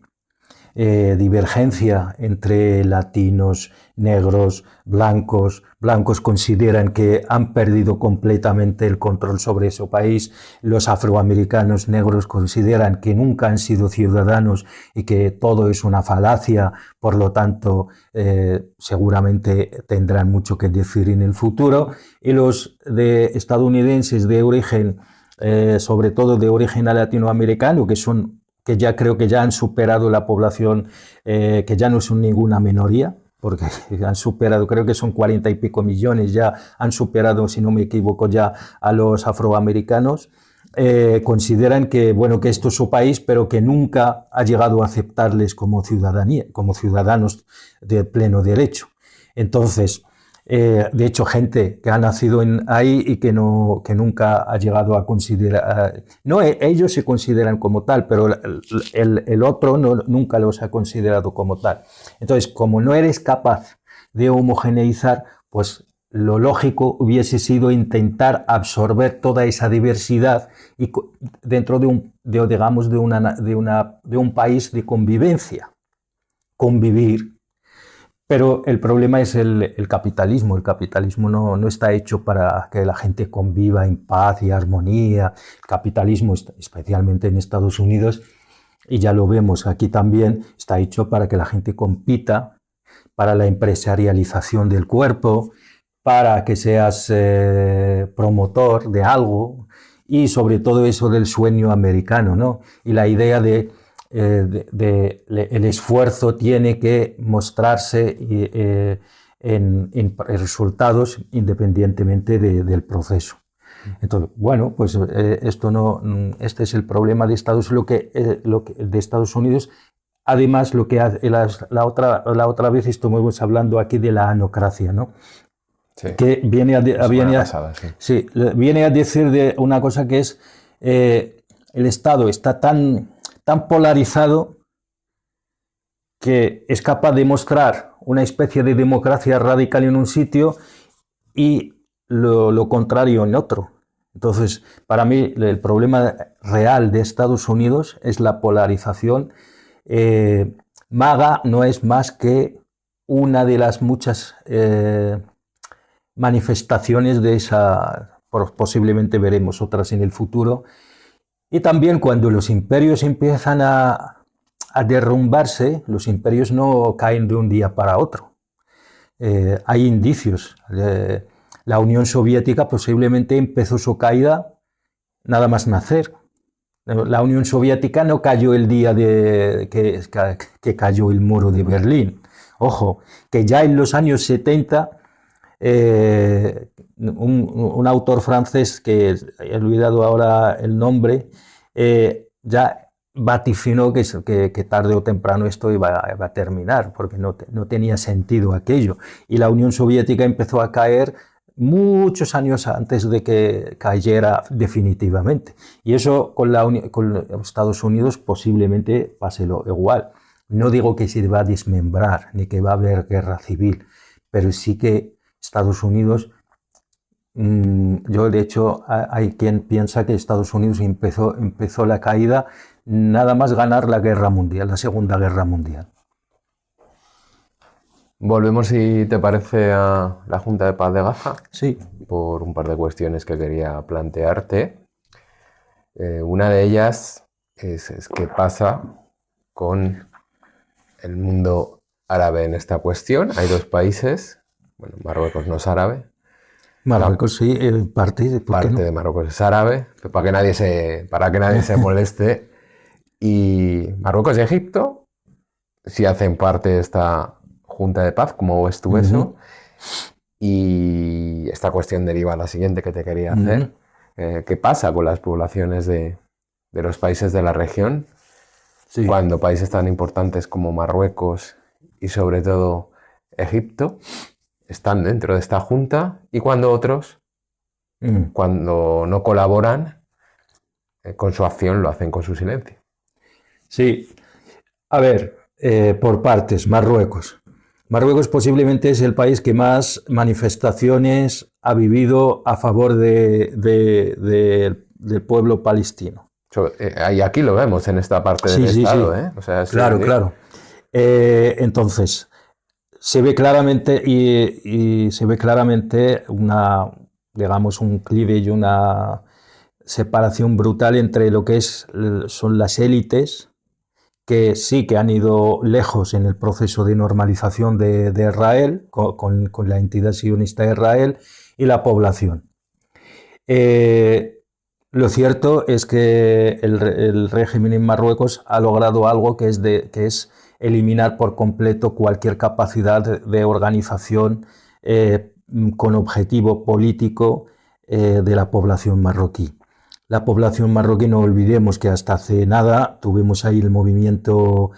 B: divergencia entre latinos, negros, blancos. Blancos consideran que han perdido completamente el control sobre su país. Los afroamericanos negros consideran que nunca han sido ciudadanos y que todo es una falacia. Por lo tanto, seguramente tendrán mucho que decir en el futuro. Y los estadounidenses de origen, sobre todo de origen latinoamericano, que ya creo que ya han superado la población, que ya no son ninguna minoría, porque han superado, creo que son 40 y pico millones, ya han superado, si no me equivoco, ya a los afroamericanos. Consideran que, bueno, que esto es su país, pero que nunca ha llegado a aceptarles como ciudadanía, como ciudadanos de pleno derecho. Entonces, de hecho, gente que ha nacido ahí y que nunca ha llegado a considerar... No, ellos se consideran como tal, pero el otro nunca los ha considerado como tal. Entonces, como no eres capaz de homogeneizar, pues lo lógico hubiese sido intentar absorber toda esa diversidad y dentro de un país de convivencia. Convivir. Pero el problema es el capitalismo. El capitalismo no está hecho para que la gente conviva en paz y armonía. El capitalismo, especialmente en Estados Unidos, y ya lo vemos aquí también, está hecho para que la gente compita, para la empresarialización del cuerpo, para que seas promotor de algo y sobre todo eso del sueño americano, ¿no? Y la idea de el esfuerzo tiene que mostrarse en resultados independientemente del proceso. Entonces, bueno, pues este es el problema de Estados Unidos. Además, lo que hace, la otra vez estuvimos hablando aquí de la anocracia, ¿no?
A: Sí.
B: Que viene a decir de una cosa que es el Estado está tan polarizado que es capaz de mostrar una especie de democracia radical en un sitio y lo contrario en otro. Entonces, para mí, el problema real de Estados Unidos es la polarización. MAGA no es más que una de las muchas manifestaciones de esa, posiblemente veremos otras en el futuro. Y también cuando los imperios empiezan a derrumbarse, los imperios no caen de un día para otro. Hay indicios. La Unión Soviética posiblemente empezó su caída nada más nacer. La Unión Soviética no cayó el día que cayó el muro de Berlín. Ojo, que ya en los años 70 un autor francés, que he olvidado ahora el nombre, ya vaticinó que tarde o temprano esto iba a terminar, porque no tenía sentido aquello. Y la Unión Soviética empezó a caer muchos años antes de que cayera definitivamente. Y eso con Estados Unidos posiblemente pase lo igual. No digo que se va a desmembrar ni que va a haber guerra civil, pero sí que Estados Unidos, yo de hecho hay quien piensa que Estados Unidos empezó la caída nada más ganar la guerra mundial, la Segunda Guerra Mundial.
A: Volvemos, si te parece, a la Junta de Paz de Gaza.
B: Sí.
A: Por un par de cuestiones que quería plantearte. Una de ellas es qué pasa con el mundo árabe en esta cuestión. Hay dos países, bueno, Marruecos no es árabe.
B: Marruecos sí, parte
A: de Marruecos es árabe, para que nadie se moleste. Y Marruecos y Egipto sí hacen parte de esta Junta de Paz. ¿Cómo ves tú eso? Y esta cuestión deriva a la siguiente que te quería hacer. ¿Qué pasa con las poblaciones de los países de la región? Sí. Cuando países tan importantes como Marruecos y sobre todo Egipto están dentro de esta junta, y cuando otros, cuando no colaboran con su acción, lo hacen con su silencio.
B: Sí, a ver, por partes. Marruecos posiblemente es el país que más manifestaciones ha vivido a favor del pueblo palestino.
A: Y aquí lo vemos en esta parte del Estado.
B: Sí. O sea, claro. Entonces, se ve claramente y se ve claramente una, digamos, un clivaje, una separación brutal entre lo que son las élites, que sí que han ido lejos en el proceso de normalización de Israel, con la entidad sionista de Israel, y la población. Lo cierto es que el régimen en Marruecos ha logrado algo que es eliminar por completo cualquier capacidad de organización con objetivo político de la población marroquí. La población marroquí, no olvidemos que hasta hace nada tuvimos ahí el movimiento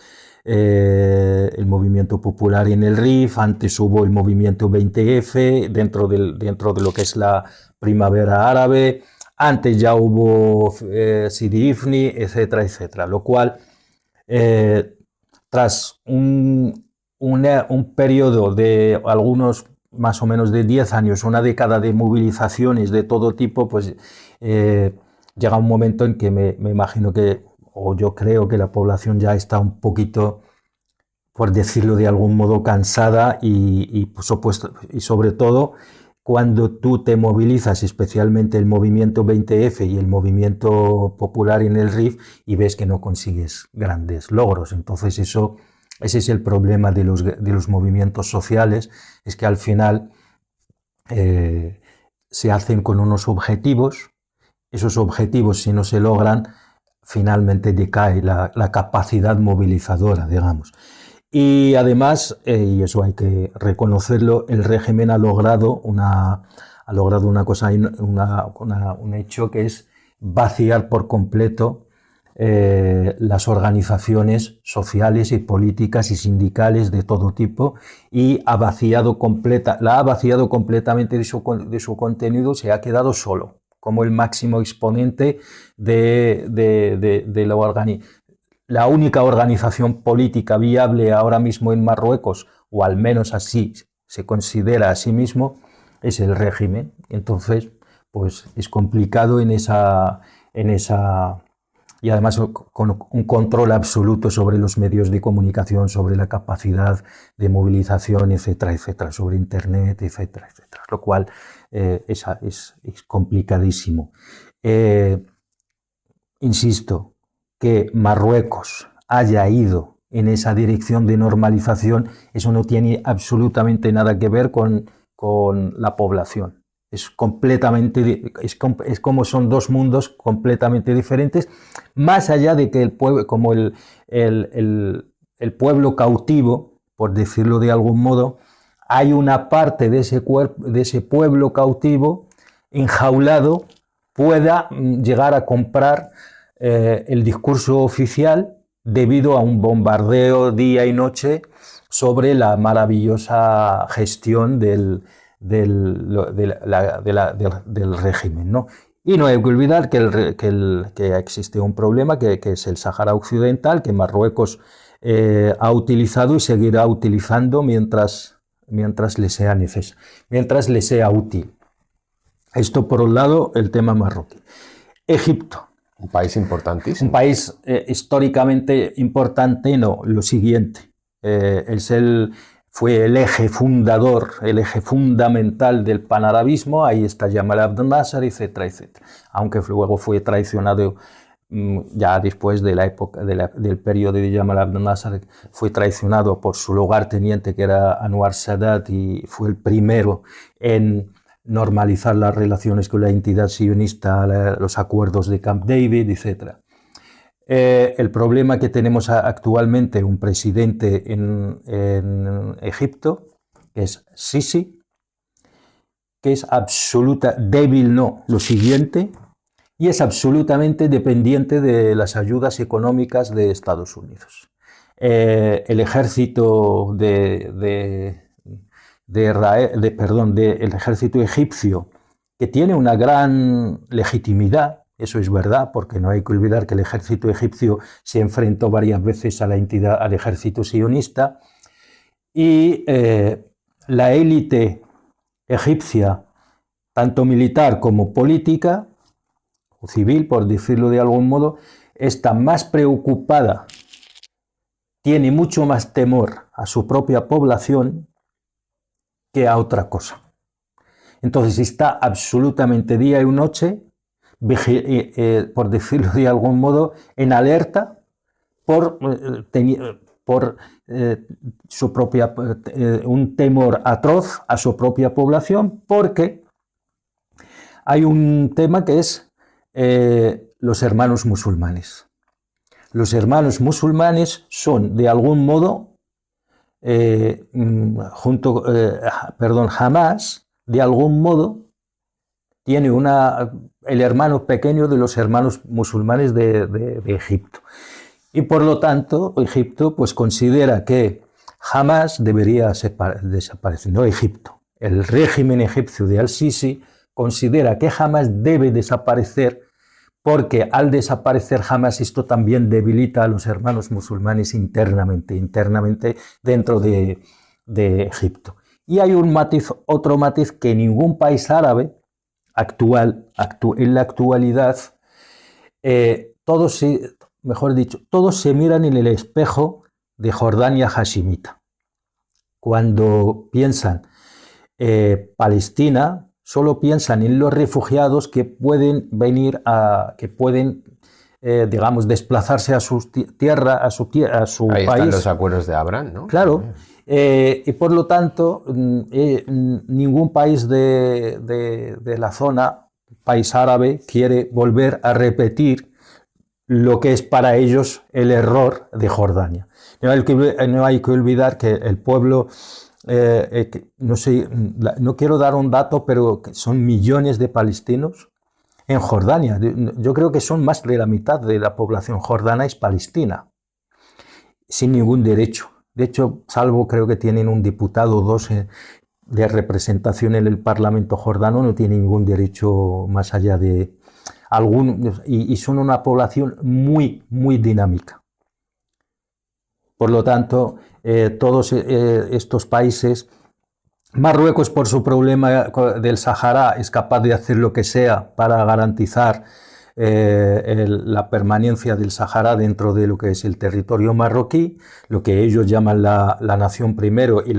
B: popular en el Rif, antes hubo el movimiento 20F dentro de lo que es la primavera árabe, antes ya hubo Sidi Ifni, etcétera, etcétera, lo cual tras un periodo de algunos más o menos de 10 años, una década de movilizaciones de todo tipo, pues llega un momento en que me imagino que, o yo creo que la población ya está un poquito, por decirlo de algún modo, cansada y por supuesto, y sobre todo cuando tú te movilizas, especialmente el movimiento 20F y el movimiento popular en el Rif, y ves que no consigues grandes logros. Entonces ese es el problema de los movimientos sociales, es que al final se hacen con unos objetivos. Esos objetivos, si no se logran, finalmente decae la capacidad movilizadora, digamos. Y además, y eso hay que reconocerlo, el régimen ha logrado una cosa, un hecho que es vaciar por completo las organizaciones sociales y políticas y sindicales de todo tipo, y la ha vaciado completamente de su contenido, se ha quedado solo como el máximo exponente de la única organización política viable ahora mismo en Marruecos, o al menos así se considera a sí mismo, es el régimen. Entonces, pues es complicado en esa y además con un control absoluto sobre los medios de comunicación, sobre la capacidad de movilización, etcétera, etcétera, sobre Internet, etcétera, etcétera, lo cual es complicadísimo. Insisto, que Marruecos haya ido en esa dirección de normalización, eso no tiene absolutamente nada que ver con la población. Es completamente, es como son dos mundos completamente diferentes, más allá de que el pueblo, como el pueblo cautivo, por decirlo de algún modo, hay una parte de ese pueblo cautivo enjaulado pueda llegar a comprar el discurso oficial debido a un bombardeo día y noche sobre la maravillosa gestión del régimen, ¿no? Y no hay que olvidar que existe un problema que es el Sáhara Occidental, que Marruecos ha utilizado y seguirá utilizando mientras le sea necesario, mientras le sea útil. Esto por un lado, el tema marroquí. Egipto.
A: Un país importantísimo.
B: Un país históricamente importante, no, lo siguiente. Fue el eje fundador, el eje fundamental del panarabismo, ahí está Jamal Abdel Nasser, etcétera, etcétera. Aunque luego fue traicionado ya después de la época del periodo de Jamal Abdel Nasser, fue traicionado por su lugarteniente, que era Anwar Sadat, y fue el primero en normalizar las relaciones con la entidad sionista, los acuerdos de Camp David, etc. El problema que tenemos actualmente, un presidente en Egipto, que es Sisi, que es débil, no, lo siguiente, y es absolutamente dependiente de las ayudas económicas de Estados Unidos. El ejército el ejército egipcio, que tiene una gran legitimidad, eso es verdad, porque no hay que olvidar que el ejército egipcio se enfrentó varias veces al ejército sionista, y la élite egipcia, tanto militar como política, o civil, por decirlo de algún modo, está más preocupada tiene mucho más temor a su propia población que a otra cosa. Entonces está absolutamente día y noche, por decirlo de algún modo, en alerta por su propia, un temor atroz a su propia población, porque hay un tema que es los hermanos musulmanes. Los hermanos musulmanes son, de algún modo, Hamás, de algún modo, tiene el hermano pequeño de los hermanos musulmanes de Egipto. Y por lo tanto, Egipto pues considera que Hamás debería desaparecer, no Egipto. El régimen egipcio de Al-Sisi considera que Hamás debe desaparecer porque al desaparecer Hamás esto también debilita a los hermanos musulmanes internamente dentro de Egipto. Y hay otro matiz que ningún país árabe en la actualidad, todos se miran en el espejo de Jordania hashimita. Cuando piensan Palestina, solo piensan en los refugiados que pueden venir digamos, desplazarse a su tierra, a su
A: Ahí
B: país.
A: Están los acuerdos de Abraham, ¿no?
B: Claro. Y por lo tanto, ningún país de la zona, país árabe, quiere volver a repetir lo que es para ellos el error de Jordania. No hay que olvidar que el pueblo, no quiero dar un dato, pero son millones de palestinos en Jordania. Yo creo que son más de la mitad de la población jordana es palestina, sin ningún derecho. De hecho, salvo creo que tienen un diputado o dos de representación en el Parlamento jordano, no tienen ningún derecho más allá de y son una población muy, muy dinámica. Por lo tanto, todos estos países, Marruecos por su problema del Sahara es capaz de hacer lo que sea para garantizar la permanencia del Sahara dentro de lo que es el territorio marroquí, lo que ellos llaman la nación primero y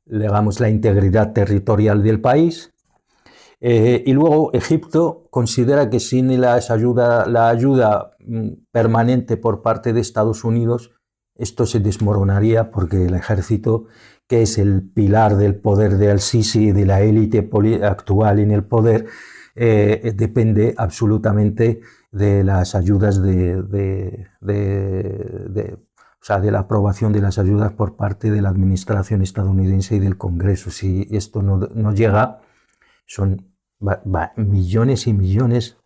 B: digamos, la integridad territorial del país. Y luego Egipto considera que sin la ayuda permanente por parte de Estados Unidos, esto se desmoronaría porque el ejército, que es el pilar del poder de Al-Sisi y de la élite actual en el poder, depende absolutamente de las ayudas de la aprobación de las ayudas por parte de la administración estadounidense y del Congreso. Si esto no llega, son millones y millones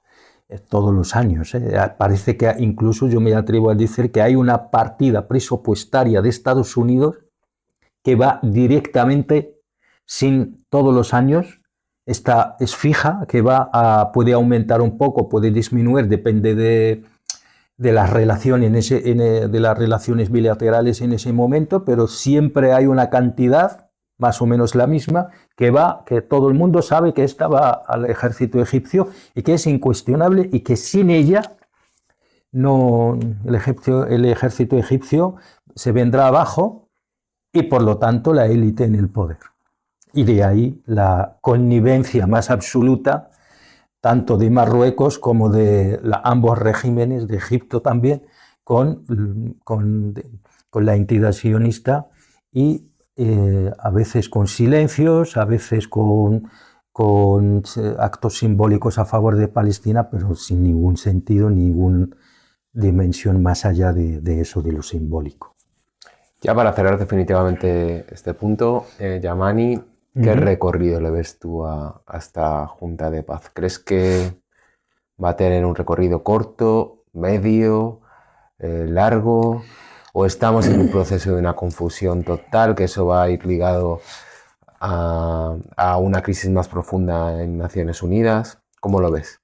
B: todos los años. Parece que incluso yo me atrevo a decir que hay una partida presupuestaria de Estados Unidos que va directamente, sin todos los años, es fija, que puede aumentar un poco, puede disminuir, depende de las relaciones, de las relaciones bilaterales en ese momento, pero siempre hay una cantidad, más o menos la misma, que todo el mundo sabe que esta va al ejército egipcio y que es incuestionable y que sin ella el ejército egipcio se vendrá abajo y por lo tanto la élite en el poder. Y de ahí la connivencia más absoluta tanto de Marruecos como de ambos regímenes, de Egipto también, con la entidad sionista y a veces con silencios, a veces con actos simbólicos a favor de Palestina, pero sin ningún sentido, ninguna dimensión más allá de eso, de lo simbólico.
A: Ya para cerrar definitivamente este punto, Yamani, ¿qué recorrido le ves tú a esta Junta de Paz? ¿Crees que va a tener un recorrido corto, medio, largo? ¿O estamos en un proceso de una confusión total, que eso va a ir ligado a una crisis más profunda en Naciones Unidas? ¿Cómo lo ves?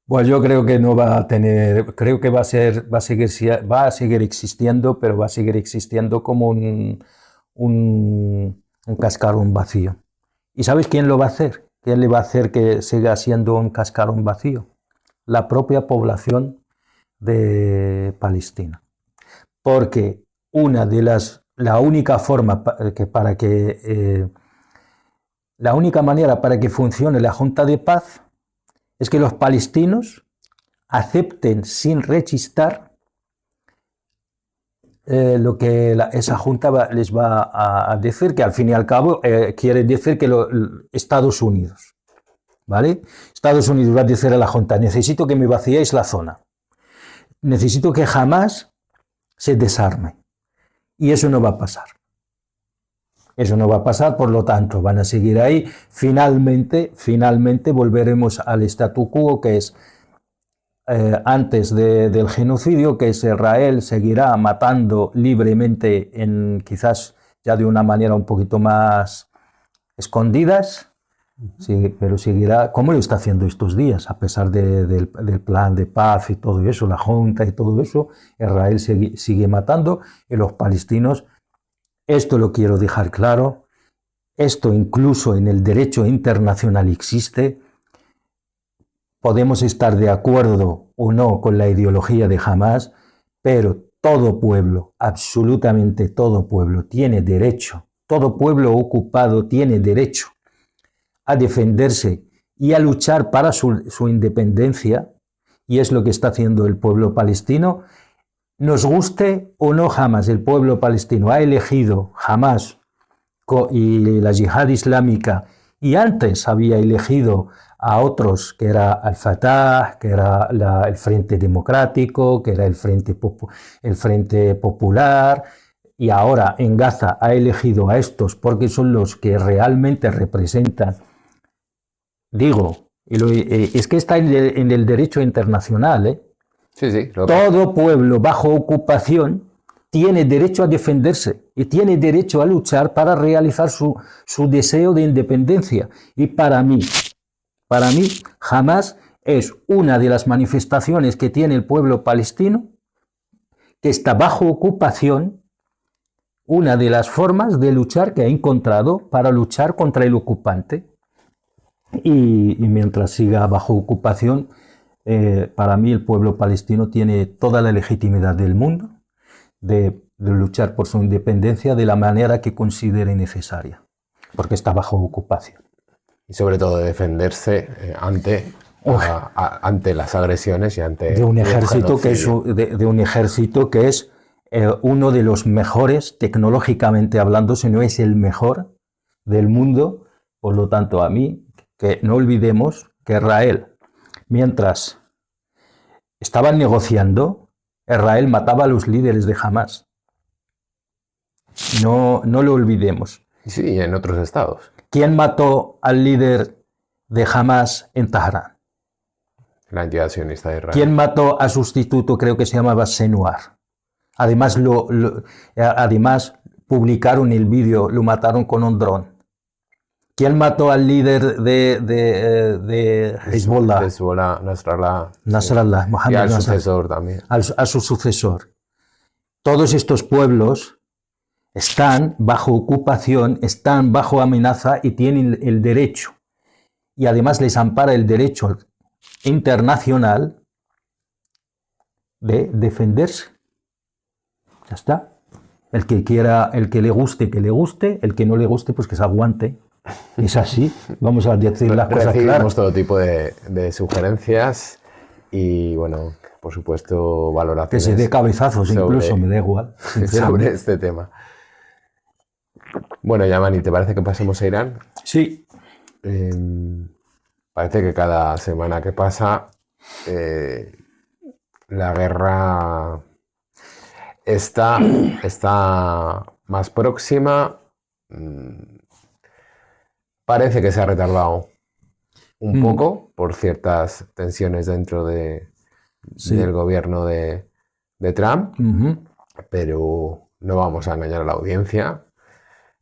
B: Pues yo creo que no va a tener, creo que va a seguir existiendo, pero va a seguir existiendo como un cascarón vacío. ¿Y sabes quién lo va a hacer? ¿Quién le va a hacer que siga siendo un cascarón vacío? La propia población de Palestina. porque la única forma la única manera para que funcione la Junta de Paz es que los palestinos acepten sin rechistar lo que esa Junta les va a decir, que al fin y al cabo quiere decir que Estados Unidos, ¿vale? Estados Unidos va a decir a la Junta: necesito que me vaciéis la zona, necesito que jamás se desarme, y eso no va a pasar. Eso no va a pasar, por lo tanto, van a seguir ahí. Finalmente volveremos al statu quo, que es antes del genocidio, que es Israel seguirá matando libremente, quizás ya de una manera un poquito más escondidas, sí, pero seguirá, como lo está haciendo estos días, a pesar del plan de paz y todo eso, la Junta y todo eso. Israel sigue matando, y los palestinos, esto lo quiero dejar claro, esto incluso en el derecho internacional existe. Podemos estar de acuerdo o no con la ideología de Hamás, pero todo pueblo, absolutamente todo pueblo, tiene derecho, todo pueblo ocupado tiene derecho a defenderse y a luchar para su independencia, y es lo que está haciendo el pueblo palestino. Nos guste o no Hamás, el pueblo palestino ha elegido Hamás y la yihad islámica, y antes había elegido a otros, que era Al-Fatah, que era el Frente Democrático, que era el Frente Popular, y ahora en Gaza ha elegido a estos porque son los que realmente representan. Digo, es que está en el derecho internacional, ¿eh?
A: Sí, sí.
B: Todo pueblo bajo ocupación tiene derecho a defenderse y tiene derecho a luchar para realizar su deseo de independencia. Y para mí, Hamás es una de las manifestaciones que tiene el pueblo palestino, que está bajo ocupación, una de las formas de luchar que ha encontrado para luchar contra el ocupante. Y mientras siga bajo ocupación, para mí el pueblo palestino tiene toda la legitimidad del mundo de luchar por su independencia de la manera que considere necesaria, porque está bajo ocupación.
A: Y sobre todo defenderse ante las agresiones y ante
B: de un ejército que es uno de los mejores tecnológicamente hablando, si no es el mejor del mundo. Por lo tanto, a mí, que no olvidemos que Israel, mientras estaban negociando, Israel mataba a los líderes de Hamás. No lo olvidemos.
A: Sí, en otros estados.
B: ¿Quién mató al líder de Hamás en Teherán?
A: La entidad sionista de Israel.
B: ¿Quién mató al sustituto? Creo que se llamaba Senwar. Además, además publicaron el vídeo, lo mataron con un dron. ¿Quién mató al líder de Hezbollah?
A: Hezbollah,
B: Nasrallah,
A: sí.
B: Mohammed
A: Y al
B: Nasrallah.
A: sucesor también.
B: A su sucesor. Todos estos pueblos están bajo ocupación, están bajo amenaza y tienen el derecho. Y además les ampara el derecho internacional de defenderse. Ya está. El que quiera, el que le guste, que le guste, el que no le guste, pues que se aguante. Es así, vamos a decir las cosas claras.
A: Recibimos todo tipo de sugerencias y, bueno, por supuesto, valoraciones.
B: Que se dé cabezazos, incluso, me da igual.
A: Sobre este tema. Bueno, Yamani, ¿te parece que pasemos a Irán?
B: Sí.
A: Parece que cada semana que pasa la guerra está más próxima. Parece que se ha retardado un poco por ciertas tensiones dentro del gobierno de Trump, pero no vamos a engañar a la audiencia.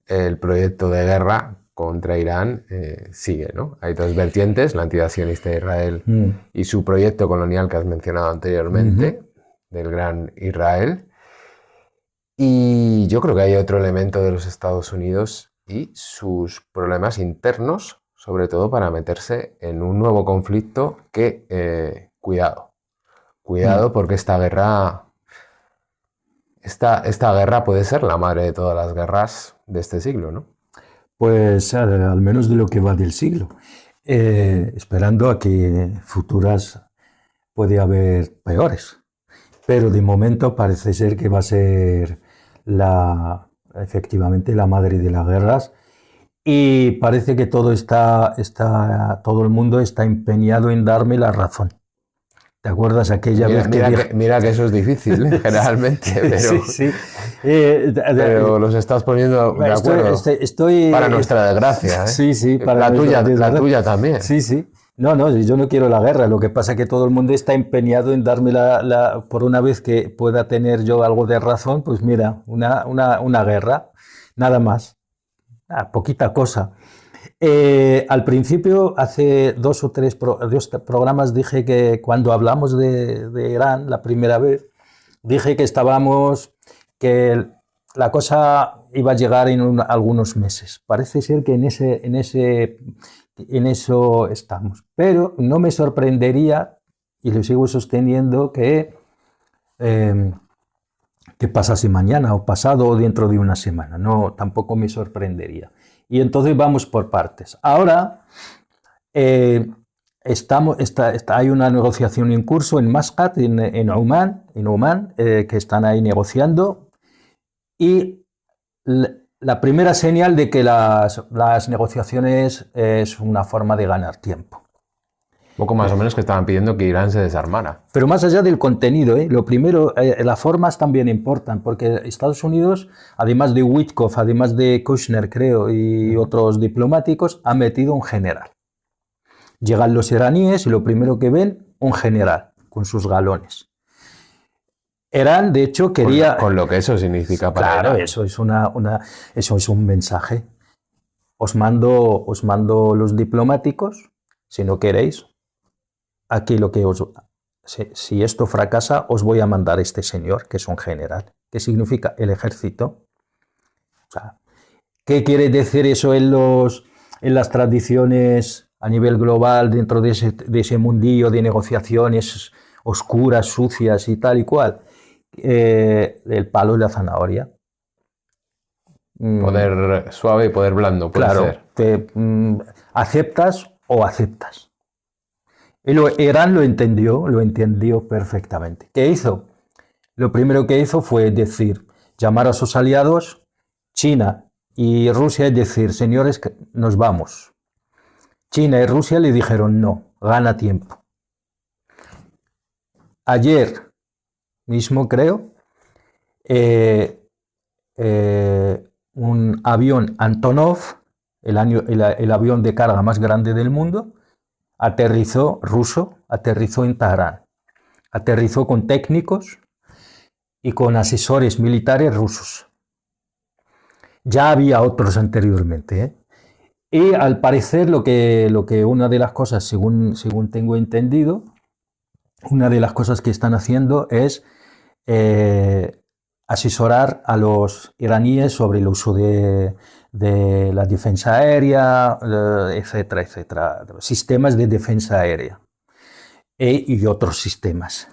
A: El proyecto de guerra contra Irán sigue, ¿no? Hay dos vertientes, la entidad sionista de Israel y su proyecto colonial que has mencionado anteriormente, del Gran Israel. Y yo creo que hay otro elemento de los Estados Unidos y sus problemas internos, sobre todo para meterse en un nuevo conflicto que, cuidado, porque esta guerra Esta guerra puede ser la madre de todas las guerras de este siglo, ¿no?
B: Pues al menos de lo que va del siglo. Esperando a que futuras puede haber peores. Pero de momento parece ser que va a ser efectivamente la madre de las guerras. Y parece que todo el mundo está empeñado en darme la razón. ¿Te acuerdas aquella vez que dije?
A: Mira que eso es difícil, generalmente, pero,
B: sí.
A: pero los estás poniendo de acuerdo. Para nuestra desgracia, ¿eh?
B: Sí,
A: para la tuya también.
B: Sí. No, yo no quiero la guerra. Lo que pasa es que todo el mundo está empeñado en darme por una vez que pueda tener yo algo de razón, pues mira, una guerra, nada más. Poquita cosa. Al principio, hace 2 o 3 programas, dije que cuando hablamos de Irán la primera vez, dije que la cosa iba a llegar en algunos meses. Parece ser que en eso estamos. Pero no me sorprendería, y lo sigo sosteniendo, que pasase mañana o pasado o dentro de una semana. No, tampoco me sorprendería. Y entonces vamos por partes. Ahora hay una negociación en curso en Masqat, en Oman, que están ahí negociando. Y la primera señal de que las negociaciones es una forma de ganar tiempo.
A: Poco más o menos que estaban pidiendo que Irán se desarmara.
B: Pero más allá del contenido, lo primero, las formas también importan, porque Estados Unidos, además de Witkoff, además de Kushner, creo, y otros diplomáticos, ha metido un general. Llegan los iraníes y lo primero que ven, un general, con sus galones. Irán, de hecho, quería...
A: Con lo que eso significa para
B: Irán.
A: Claro,
B: eso es un mensaje. Os mando los diplomáticos, si no queréis. Aquí si esto fracasa, os voy a mandar este señor, que es un general. ¿Qué significa? El ejército. O sea, ¿qué quiere decir eso en las tradiciones a nivel global, dentro de ese mundillo de negociaciones oscuras, sucias y tal y cual? El palo y la zanahoria.
A: Poder suave y poder blando, puede ser.
B: Aceptas o aceptas. Irán lo entendió perfectamente. ¿Qué hizo? Lo primero que hizo fue llamar a sus aliados, China y Rusia, y decir, señores, nos vamos. China y Rusia le dijeron, no, gana tiempo. Ayer mismo, creo, un avión Antonov, el avión de carga más grande del mundo, aterrizó en Teherán. Aterrizó con técnicos y con asesores militares rusos. Ya había otros anteriormente, Y al parecer lo que una de las cosas, según tengo entendido, una de las cosas que están haciendo es asesorar a los iraníes sobre el uso de la defensa aérea, etcétera, etcétera, sistemas de defensa aérea y otros sistemas.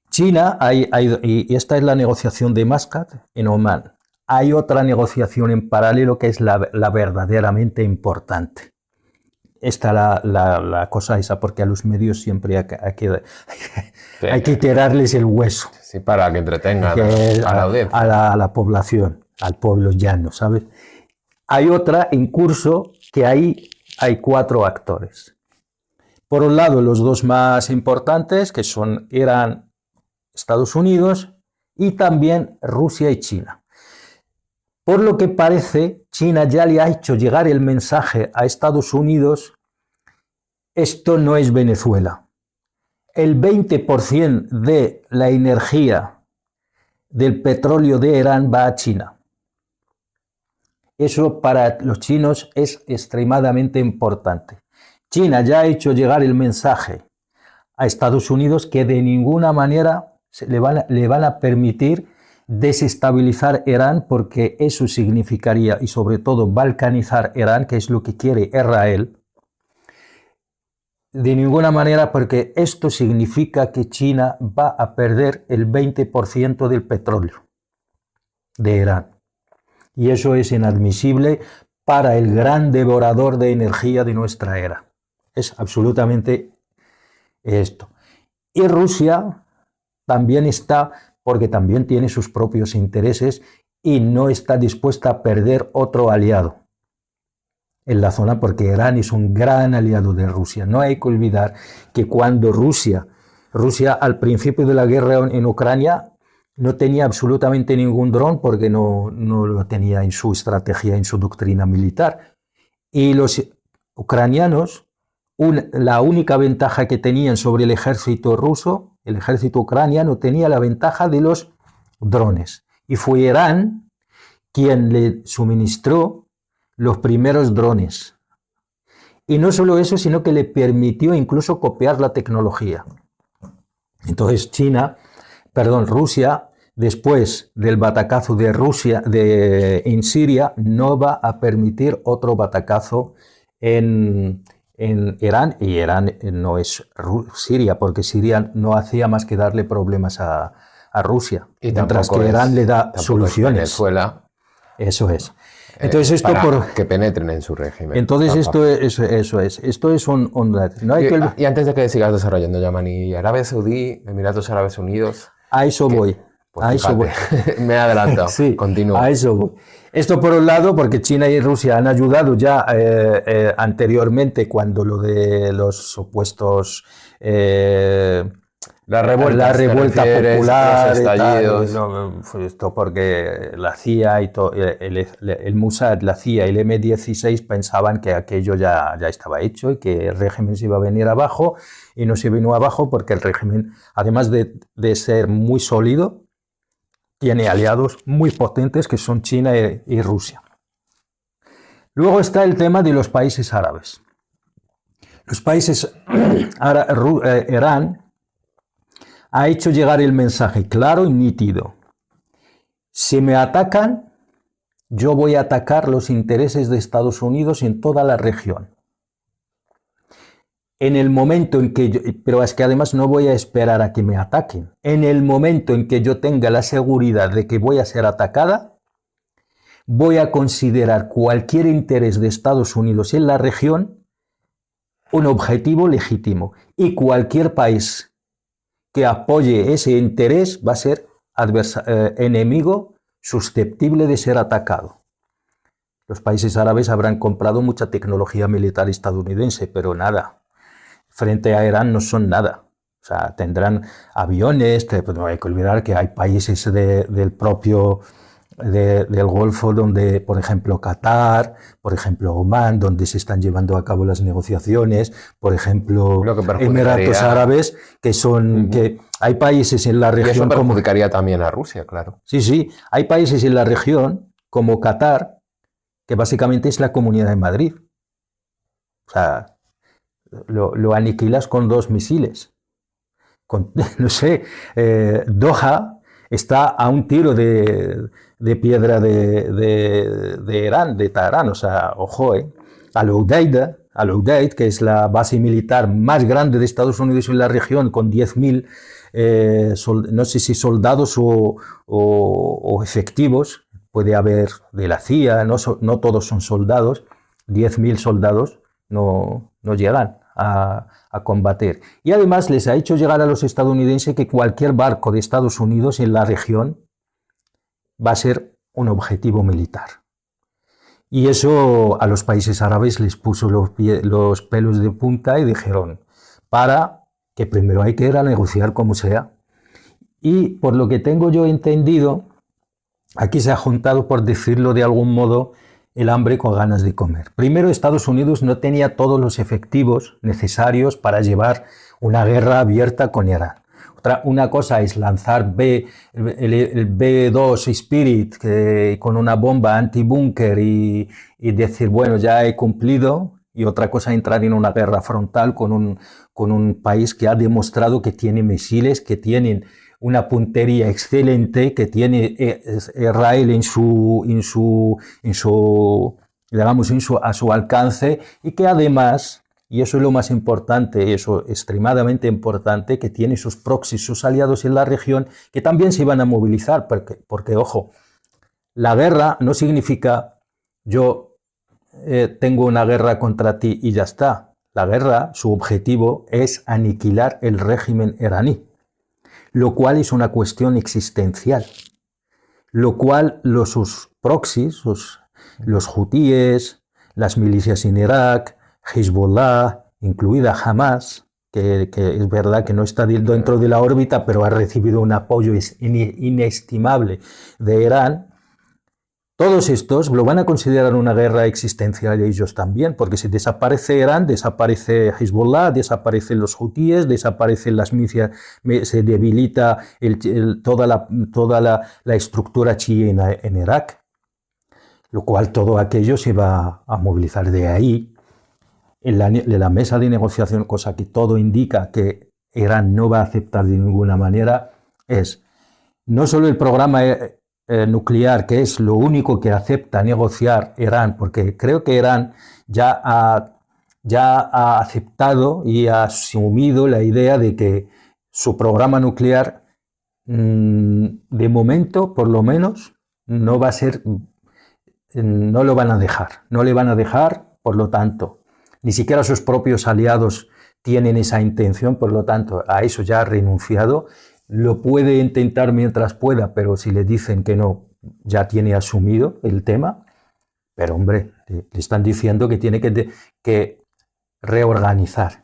B: China, y esta es la negociación de Masqat en Omán. Hay otra negociación en paralelo que es la verdaderamente importante. Esta la cosa esa, porque a los medios siempre hay que tirarles el hueso.
A: Sí, para que entretengan a la audiencia.
B: A la población, al pueblo llano, ¿sabes? Hay otra en curso que hay 4 actores. Por un lado, los 2 más importantes, que son Irán, Estados Unidos, y también Rusia y China. Por lo que parece, China ya le ha hecho llegar el mensaje a Estados Unidos: esto no es Venezuela. El 20% de la energía del petróleo de Irán va a China. Eso para los chinos es extremadamente importante. China ya ha hecho llegar el mensaje a Estados Unidos que de ninguna manera le van a permitir desestabilizar Irán, porque eso significaría, y sobre todo balcanizar Irán, que es lo que quiere Israel, de ninguna manera, porque esto significa que China va a perder el 20% del petróleo de Irán. Y eso es inadmisible para el gran devorador de energía de nuestra era. Es absolutamente esto. Y Rusia también está, porque también tiene sus propios intereses y no está dispuesta a perder otro aliado en la zona, porque Irán es un gran aliado de Rusia. No hay que olvidar que cuando Rusia al principio de la guerra en Ucrania no tenía absolutamente ningún dron porque no lo tenía en su estrategia, en su doctrina militar. Y los ucranianos, la única ventaja que tenían sobre el ejército ruso, el ejército ucraniano tenía la ventaja de los drones. Y fue Irán quien le suministró los primeros drones. Y no solo eso, sino que le permitió incluso copiar la tecnología. Entonces Rusia, después del batacazo de Rusia en Siria, no va a permitir otro batacazo en Irán, y Irán no es Siria, porque Siria no hacía más que darle problemas a Rusia,
A: y
B: mientras que Irán le da soluciones.
A: Venezuela.
B: Eso es. Entonces esto
A: para que penetren en su régimen.
B: Entonces eso es. Esto es no hay que...
A: Y antes de que sigas desarrollando, Yamani, Arabia Saudí, Emiratos Árabes Unidos...
B: A eso voy.
A: Pues
B: a eso voy.
A: Me he adelantado.
B: Sí,
A: continúa.
B: A eso voy. Esto por un lado, porque China y Rusia han ayudado ya anteriormente, cuando lo de los supuestos... la revuelta popular,
A: los estallidos.
B: Esto porque la CIA y el Mossad, la CIA y el M16 pensaban que aquello ya estaba hecho y que el régimen se iba a venir abajo, y no se vino abajo porque el régimen, además de ser muy sólido, tiene aliados muy potentes que son China y Rusia. Luego está el tema de los países árabes. Los países Irán ha hecho llegar el mensaje claro y nítido: si me atacan, yo voy a atacar los intereses de Estados Unidos en toda la región. En el momento en que pero es que además no voy a esperar a que me ataquen. En el momento en que yo tenga la seguridad de que voy a ser atacada, voy a considerar cualquier interés de Estados Unidos en la región un objetivo legítimo, y cualquier país que apoye ese interés va a ser enemigo susceptible de ser atacado. Los países árabes habrán comprado mucha tecnología militar estadounidense, pero nada. Frente a Irán no son nada. O sea, tendrán aviones, pues no hay que olvidar que hay países del Golfo donde, por ejemplo, Qatar, por ejemplo, Omán, donde se están llevando a cabo las negociaciones, por ejemplo, Emiratos Árabes, que son... que hay países en la región...
A: Y eso perjudicaría también a Rusia, claro.
B: Sí, hay países en la región, como Qatar, que básicamente es la Comunidad de Madrid. O sea, lo aniquilas con 2 misiles. Doha está a un tiro de piedra de Irán, de Teherán, o sea, ojo, Al-Udeid, que es la base militar más grande de Estados Unidos en la región, con 10.000, no sé si soldados o efectivos, puede haber de la CIA, no todos son soldados, 10.000 soldados no llegan a combatir. Y además les ha hecho llegar a los estadounidenses que cualquier barco de Estados Unidos en la región va a ser un objetivo militar. Y eso a los países árabes les puso los pelos de punta y dijeron, que primero hay que ir a negociar como sea. Y por lo que tengo yo entendido, aquí se ha juntado, por decirlo de algún modo, el hambre con ganas de comer. Primero, Estados Unidos no tenía todos los efectivos necesarios para llevar una guerra abierta con Irán. Una cosa es lanzar el B-2 Spirit con una bomba antibúnker y decir, bueno, ya he cumplido, y otra cosa entrar en una guerra frontal con un país que ha demostrado que tiene misiles, que tienen una puntería excelente, que tiene Israel a su alcance, y que además Y eso es lo más importante, eso extremadamente importante, que tiene sus proxies, sus aliados en la región, que también se van a movilizar, porque ojo, la guerra no significa yo tengo una guerra contra ti y ya está. La guerra, su objetivo es aniquilar el régimen iraní, lo cual es una cuestión existencial, lo cual sus proxies, los hutíes, las milicias en Irak, Hezbollah, incluida Hamas, que es verdad que no está dentro de la órbita, pero ha recibido un apoyo inestimable de Irán. Todos estos lo van a considerar una guerra existencial ellos también, porque si desaparece Irán, desaparece Hezbollah, desaparecen los hutíes, desaparecen las milicias, se debilita toda la estructura chií en Irak, lo cual todo aquello se va a movilizar de ahí. En la mesa de negociación, cosa que todo indica que Irán no va a aceptar de ninguna manera, es no solo el programa nuclear, que es lo único que acepta negociar Irán, porque creo que Irán ya ha aceptado y ha asumido la idea de que su programa nuclear, de momento, por lo menos, no va a ser, no lo van a dejar, no le van a dejar, por lo tanto, ni siquiera sus propios aliados tienen esa intención, por lo tanto, a eso ya ha renunciado. Lo puede intentar mientras pueda, pero si le dicen que no, ya tiene asumido el tema. Pero hombre, le están diciendo que tiene que reorganizar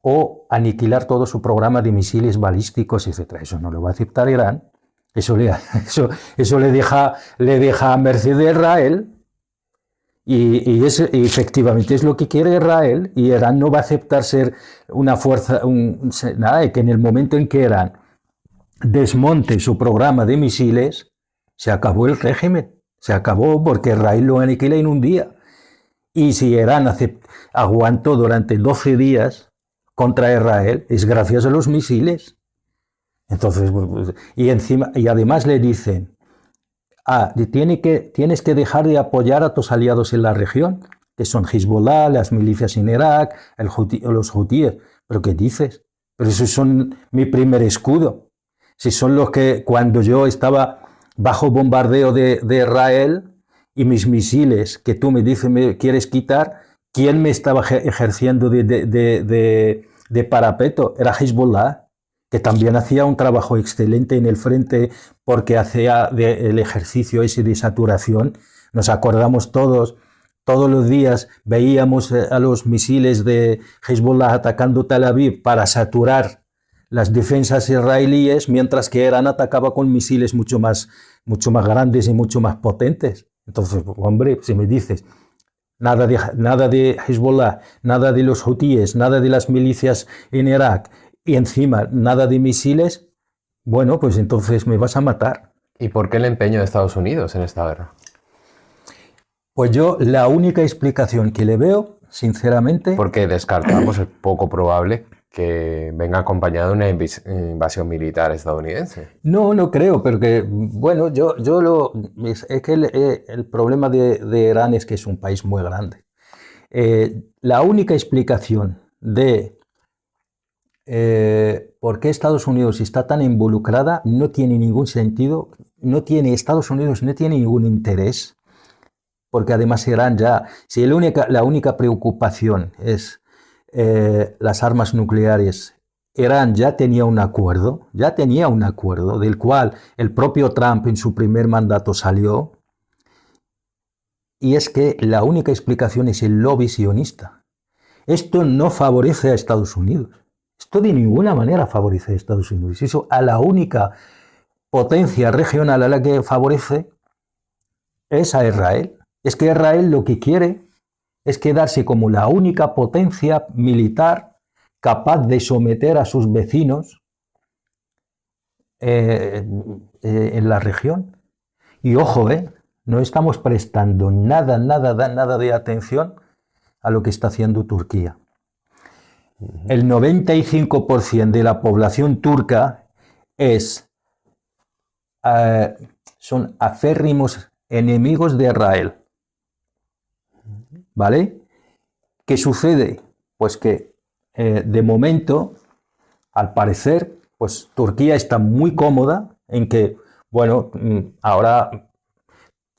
B: o aniquilar todo su programa de misiles balísticos, etc. Eso no lo va a aceptar Irán. Eso le deja a merced de Israel. Y efectivamente es lo que quiere Israel, y Irán no va a aceptar ser una fuerza, nada, que en el momento en que Irán desmonte su programa de misiles, se acabó el régimen, se acabó, porque Israel lo aniquila en un día. Y si Irán aguantó durante 12 días contra Israel, es gracias a los misiles. Entonces, y además le dicen, tienes que dejar de apoyar a tus aliados en la región, que son Hezbollah, las milicias en Irak, los hutíes. ¿Pero qué dices? Pero esos son mi primer escudo. Si son los que, cuando yo estaba bajo bombardeo de Israel y mis misiles, que tú me dices me quieres quitar, ¿quién me estaba ejerciendo de parapeto? Era Hezbollah, que también hacía un trabajo excelente en el frente, porque hacía el ejercicio ese de saturación. Nos acordamos todos los días veíamos a los misiles de Hezbollah atacando Tel Aviv para saturar las defensas israelíes, mientras que Irán atacaba con misiles mucho más grandes y mucho más potentes. Entonces, hombre, si me dices nada de Hezbollah, nada de los hutíes, nada de las milicias en Irak, y encima nada de misiles, bueno, pues entonces me vas a matar.
A: ¿Y por qué el empeño de Estados Unidos en esta guerra?
B: Pues yo la única explicación que le veo, sinceramente...
A: Porque descartamos, es poco probable que venga acompañado de una invasión militar estadounidense.
B: No creo, porque, bueno, es que el problema de Irán es que es un país muy grande. La única explicación de por qué Estados Unidos está tan involucrada no tiene ningún sentido. Estados Unidos no tiene ningún interés, porque además Irán ya, si la única preocupación es las armas nucleares, Irán ya tenía un acuerdo del cual el propio Trump en su primer mandato salió, y es que la única explicación es el lobby sionista. Esto no favorece a Estados Unidos. Esto de ninguna manera favorece a Estados Unidos. Eso a la única potencia regional a la que favorece es a Israel. Es que Israel lo que quiere es quedarse como la única potencia militar capaz de someter a sus vecinos en la región. Y ojo, no estamos prestando nada de atención a lo que está haciendo Turquía. El 95% de la población turca son aférrimos enemigos de Israel. ¿Vale? ¿Qué sucede? Pues que de momento, al parecer, pues Turquía está muy cómoda en que, bueno, ahora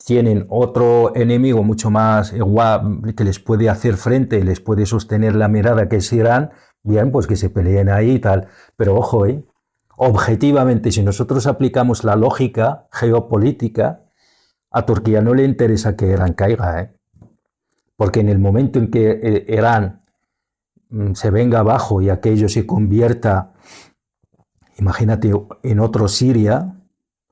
B: tienen otro enemigo mucho más igual, que les puede hacer frente, les puede sostener la mirada, que es Irán. Bien, pues que se peleen ahí y tal. Pero ojo, objetivamente, si nosotros aplicamos la lógica geopolítica, a Turquía no le interesa que Irán caiga, porque en el momento en que Irán se venga abajo y aquello se convierta, imagínate, en otro Siria,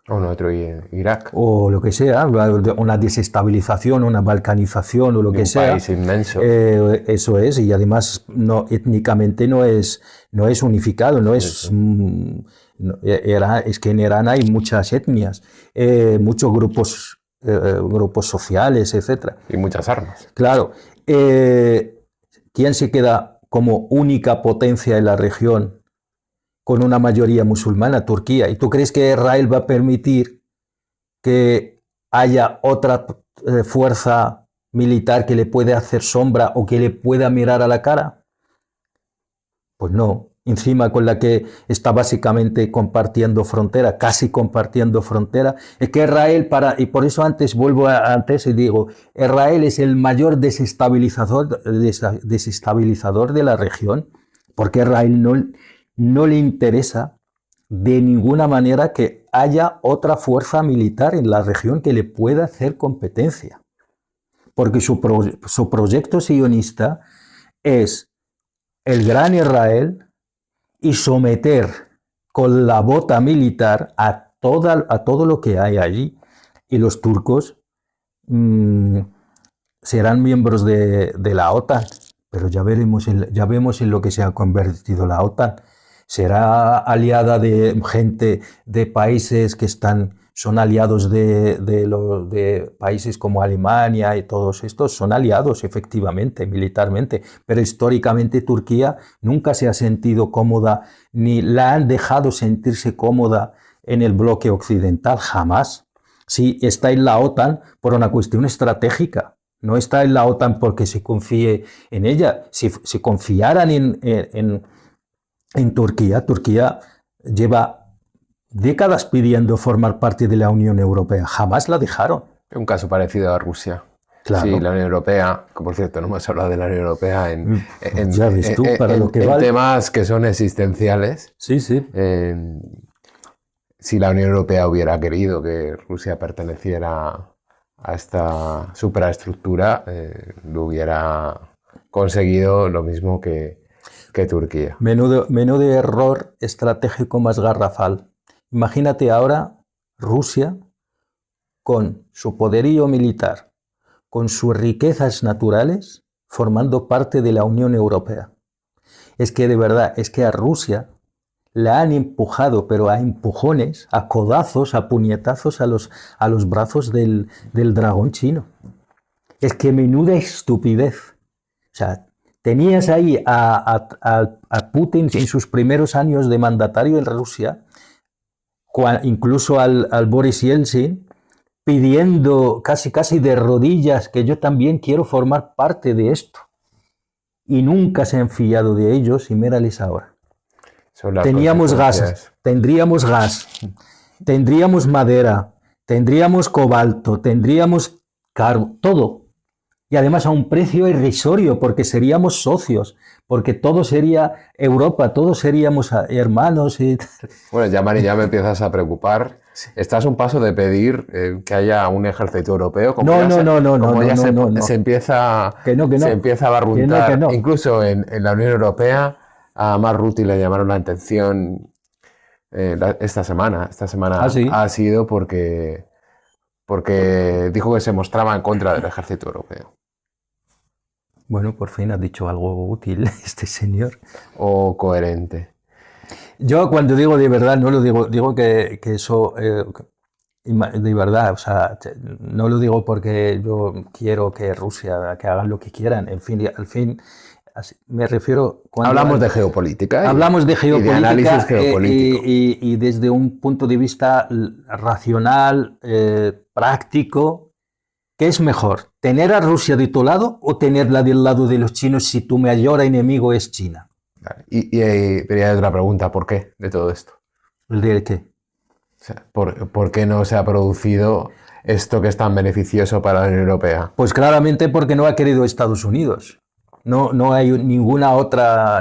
A: o en otro Irak,
B: o lo que sea, una desestabilización, una balcanización o lo que sea.
A: Un país inmenso.
B: Eso es, y además étnicamente no es unificado, no es... es que en Irán hay muchas etnias, muchos grupos sociales, etc.
A: Y muchas armas.
B: Claro. ¿Quién se queda como única potencia en la región con una mayoría musulmana? Turquía. ¿Y tú crees que Israel va a permitir que haya otra fuerza militar que le pueda hacer sombra o que le pueda mirar a la cara? Pues no. Encima con la que está básicamente compartiendo frontera, casi compartiendo frontera. Es que Israel, y por eso vuelvo antes y digo, Israel es el mayor desestabilizador de la región, porque a Israel no le interesa de ninguna manera que haya otra fuerza militar en la región que le pueda hacer competencia. Porque su proyecto sionista es el gran Israel y someter con la bota militar a todo lo que hay allí. Y los turcos serán miembros de la OTAN, pero ya vemos en lo que se ha convertido la OTAN. Será aliada de gente de países que son aliados de países como Alemania, y todos estos son aliados efectivamente, militarmente, pero históricamente Turquía nunca se ha sentido cómoda, ni la han dejado sentirse cómoda en el bloque occidental, jamás. Sí, está en la OTAN por una cuestión estratégica, no está en la OTAN porque se confíe en ella. Si confiaran en Turquía, Turquía lleva décadas pidiendo formar parte de la Unión Europea. Jamás la dejaron.
A: Un caso parecido a Rusia.
B: Claro.
A: Sí, la Unión Europea, que por cierto no hemos hablado de la Unión Europea en temas que son existenciales.
B: Sí, sí.
A: Si la Unión Europea hubiera querido que Rusia perteneciera a esta superestructura, lo hubiera conseguido lo mismo que Turquía.
B: Menudo error estratégico más garrafal. Imagínate ahora Rusia con su poderío militar, con sus riquezas naturales, formando parte de la Unión Europea. Es que de verdad, es que a Rusia la han empujado, pero a empujones, a codazos, a puñetazos a los brazos del dragón chino. Es que menuda estupidez. O sea, tenías ahí a Putin en sus primeros años de mandatario en Rusia, incluso al Boris Yeltsin, pidiendo casi de rodillas que yo también quiero formar parte de esto. Y nunca se han fiado de ellos, y mírales ahora. Teníamos gas, tendríamos madera, tendríamos cobalto, tendríamos todo. Y además a un precio irrisorio, porque seríamos socios, porque todo sería Europa, todos seríamos hermanos.
A: Bueno, ya Mari, ya me empiezas a preocupar. Estás un paso de pedir que haya un ejército europeo. Se empieza a barruntar. Incluso en la Unión Europea, a Mark Rutte le llamaron la atención esta semana.
B: ¿Ah, sí?
A: Ha sido porque dijo que se mostraba en contra del ejército europeo.
B: Bueno, por fin ha dicho algo útil este señor.
A: O coherente.
B: Yo cuando digo de verdad, no lo digo que eso, de verdad, o sea, no lo digo porque yo quiero que Rusia, que hagan lo que quieran, al fin, me refiero...
A: Hablamos de geopolítica.
B: Hablamos de geopolítica
A: y de análisis geopolítico.
B: Y desde un punto de vista racional, práctico, ¿Qué es mejor? ¿Tener a Rusia de tu lado o tenerla del lado de los chinos si tu mayor enemigo es China?
A: Vale. Pero ya hay otra pregunta, ¿por qué de todo esto?
B: ¿El de qué?
A: O sea, ¿por qué no se ha producido esto que es tan beneficioso para la Unión Europea?
B: Pues claramente porque no ha querido Estados Unidos. No hay ninguna otra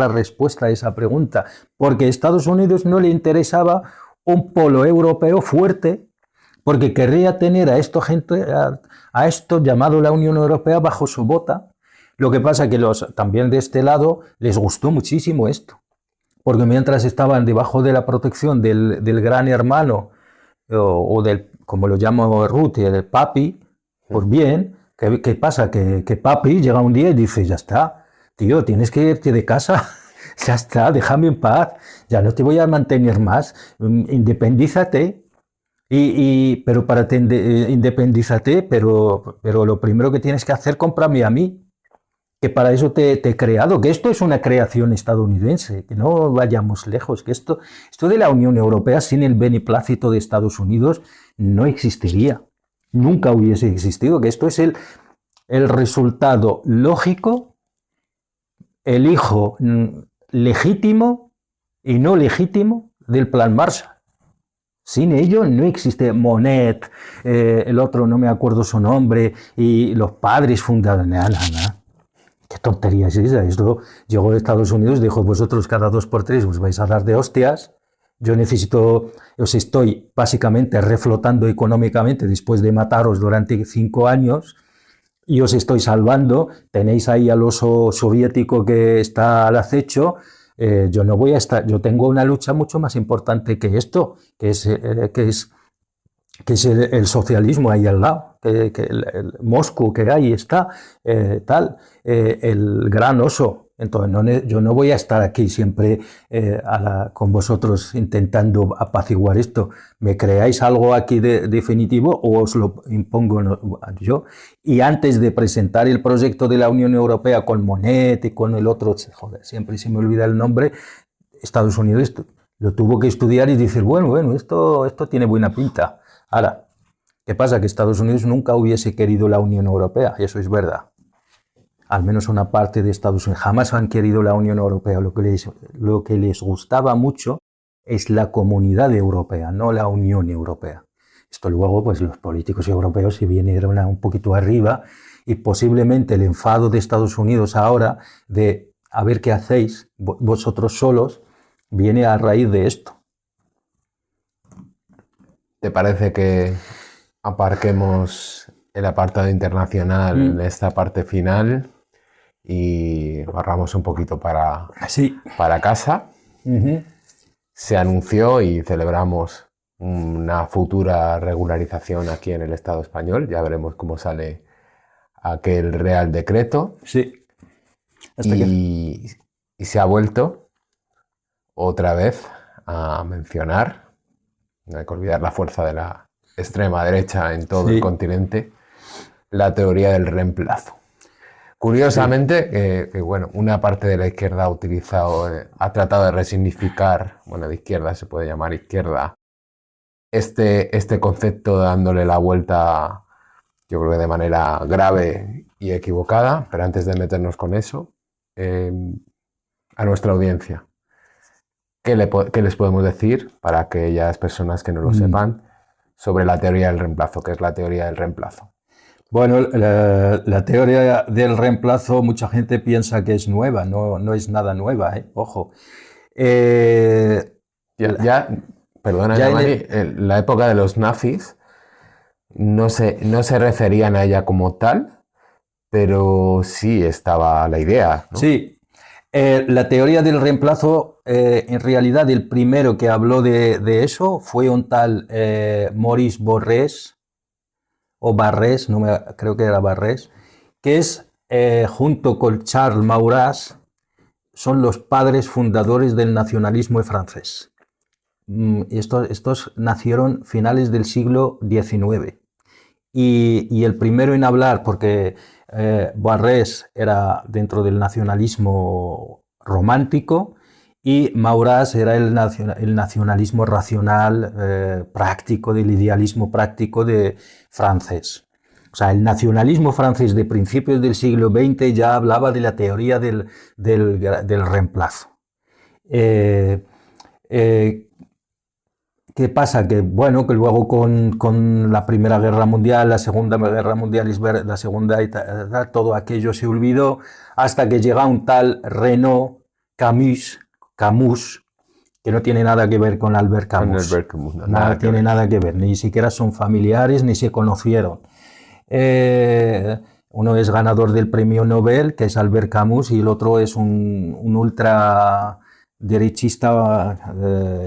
B: respuesta a esa pregunta, porque a Estados Unidos no le interesaba un polo europeo fuerte, porque querría tener a esto llamado la Unión Europea bajo su bota. Lo que pasa es que también de este lado les gustó muchísimo esto, porque mientras estaban debajo de la protección del gran hermano o del, como lo llamo Ruth, del papi, pues bien, ¿qué pasa? Que papi llega un día y dice, ya está, tío, tienes que irte de casa, ya está, déjame en paz, ya no te voy a mantener más, independízate. Pero independízate, pero lo primero que tienes que hacer, cómprame a mí, que para eso te he creado, que esto es una creación estadounidense, que no vayamos lejos, que esto de la Unión Europea sin el beneplácito de Estados Unidos no existiría, nunca hubiese existido, que esto es el resultado lógico, el hijo legítimo y no legítimo del Plan Marshall. Sin ello no existe Monet, el otro no me acuerdo su nombre, y los padres fundadores, nada. ¿Qué tontería es esa? Esto llegó de Estados Unidos y dijo, vosotros cada 2 por 3 os vais a dar de hostias, yo os estoy básicamente reflotando económicamente después de mataros durante 5 años y os estoy salvando, tenéis ahí al oso soviético que está al acecho, yo no voy a estar, yo tengo una lucha mucho más importante que esto, que es el socialismo ahí al lado, que el Moscú que ahí está, el gran oso. Entonces yo no voy a estar aquí siempre con vosotros intentando apaciguar esto. Me creáis algo aquí definitivo o os lo impongo yo. Y antes de presentar el proyecto de la Unión Europea con Monet y con el otro, joder, siempre se me olvida el nombre, Estados Unidos lo tuvo que estudiar y decir, bueno, esto tiene buena pinta. Ahora, ¿qué pasa? Que Estados Unidos nunca hubiese querido la Unión Europea, y eso es verdad. Al menos una parte de Estados Unidos jamás han querido la Unión Europea. Lo que les gustaba mucho es la Comunidad Europea, no la Unión Europea. Esto luego, pues los políticos europeos se vinieron un poquito arriba y posiblemente el enfado de Estados Unidos ahora de a ver qué hacéis vosotros solos viene a raíz de esto.
A: ¿Te parece que aparquemos el apartado internacional en esta parte final y barramos un poquito para casa? Se anunció y celebramos una futura regularización aquí en el Estado español. Ya veremos cómo sale aquel Real Decreto.
B: Sí.
A: Y se ha vuelto otra vez a mencionar, no hay que olvidar la fuerza de la extrema derecha en todo el continente, la teoría del reemplazo. Curiosamente, bueno, una parte de la izquierda ha tratado de resignificar, bueno, de izquierda se puede llamar izquierda, este concepto dándole la vuelta, yo creo que de manera grave y equivocada, pero antes de meternos con eso, a nuestra audiencia, ¿qué les podemos decir para aquellas personas que no lo sepan sobre la teoría del reemplazo? ¿Qué es la teoría del reemplazo?
B: Bueno, la teoría del reemplazo, mucha gente piensa que es nueva, no es nada nueva, ojo.
A: Perdona, Giovanni, en la época de los nazis no se referían a ella como tal, pero sí estaba la idea, ¿no?
B: Sí, la teoría del reemplazo, en realidad el primero que habló de eso fue un tal Maurice Borrés, o Barrés, creo que era Barrés, que es, junto con Charles Maurras, son los padres fundadores del nacionalismo francés. Estos nacieron finales del siglo XIX. Y el primero en hablar, porque Barrés era dentro del nacionalismo romántico y Maurras era el nacionalismo racional práctico, del idealismo práctico francés. O sea, el nacionalismo francés de principios del siglo XX ya hablaba de la teoría del reemplazo. ¿Qué pasa? Que bueno, que luego con la Primera Guerra Mundial, la Segunda Guerra Mundial, la Segunda, todo aquello se olvidó, hasta que llega un tal Renaud Camus, que no tiene nada que ver con Albert Camus. Nada tiene nada que ver, ni siquiera son familiares, ni se conocieron. Uno es ganador del premio Nobel, que es Albert Camus, y el otro es un ultraderechista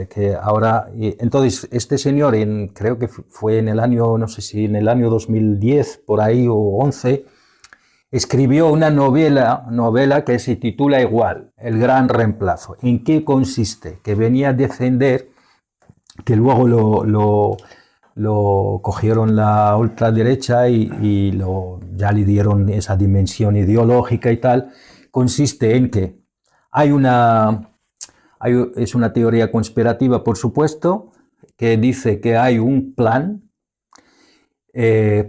B: que ahora... Entonces, este señor, creo que fue en el año, no sé si en el año 2010, por ahí, o 11, escribió una novela que se titula igual, El Gran Reemplazo. ¿En qué consiste? Que venía a defender, que luego lo cogieron la ultraderecha y ya le dieron esa dimensión ideológica y tal. Consiste en que es una teoría conspirativa, por supuesto, que dice que hay un plan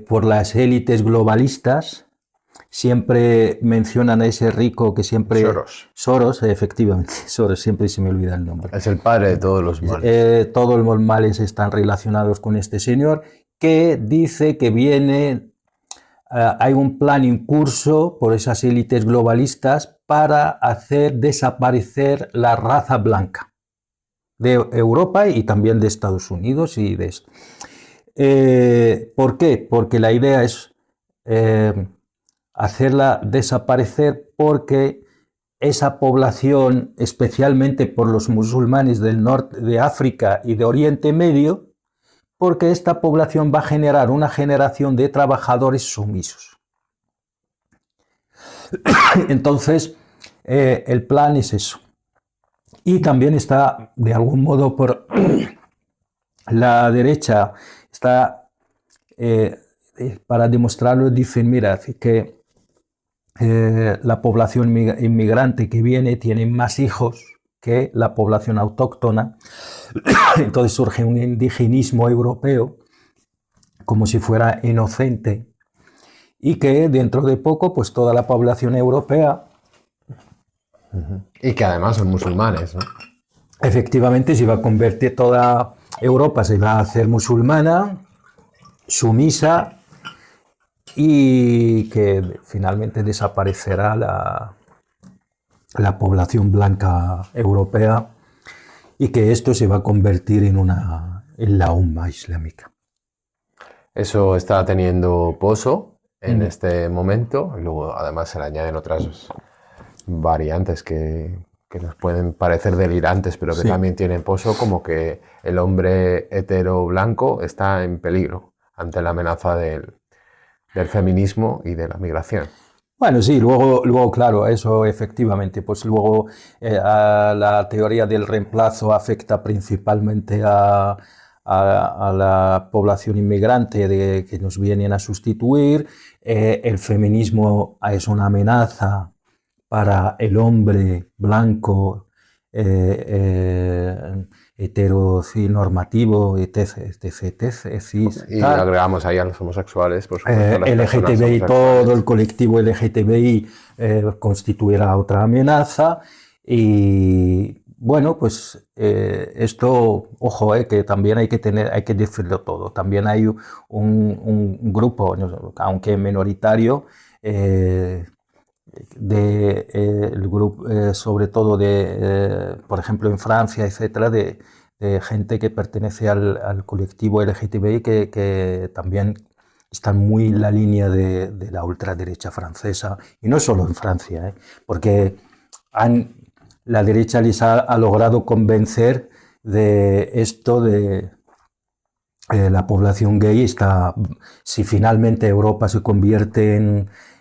B: por las élites globalistas. Siempre mencionan a ese rico que siempre... Soros, efectivamente. Soros, siempre se me olvida el nombre.
A: Es el padre de todos los males.
B: Todos los males están relacionados con este señor, que dice que hay un plan en curso por esas élites globalistas para hacer desaparecer la raza blanca de Europa y también de Estados Unidos y de esto. ¿Por qué? Porque la idea es hacerla desaparecer, porque esa población, especialmente por los musulmanes del norte de África y de Oriente Medio, porque esta población va a generar una generación de trabajadores sumisos. Entonces, el plan es eso. Y también está, de algún modo, por la derecha, está, para demostrarlo, dicen, mira, que la población inmigrante que viene tiene más hijos que la población autóctona. Entonces surge un indigenismo europeo como si fuera inocente, y que dentro de poco pues toda la población europea...
A: Y que además son musulmanes, ¿no?
B: Efectivamente, se va a convertir, toda Europa se va a hacer musulmana, sumisa, y que finalmente desaparecerá la población blanca europea, y que esto se va a convertir en la umma islámica.
A: Eso está teniendo poso en este momento. Luego, además, se le añaden otras variantes que nos pueden parecer delirantes, pero que también tienen poso, como que el hombre hetero blanco está en peligro ante la amenaza del feminismo y de la migración.
B: Bueno, sí, luego claro, eso efectivamente, pues luego a la teoría del reemplazo afecta principalmente a la población inmigrante que nos vienen a sustituir. El feminismo es una amenaza para el hombre blanco, heteronormativo, etc.
A: Y agregamos ahí a los homosexuales, por supuesto.
B: LGTBI, todo el colectivo LGTBI constituirá otra amenaza. Y bueno, pues esto, ojo, que también hay que decirlo todo. También hay un grupo, aunque minoritario, el grupo, sobre todo por ejemplo en Francia, etcétera, de gente que pertenece al colectivo LGTBI que también están muy en la línea de la ultraderecha francesa, y no solo en Francia, porque la derecha les ha logrado convencer de esto de la población gay. Si finalmente Europa se convierte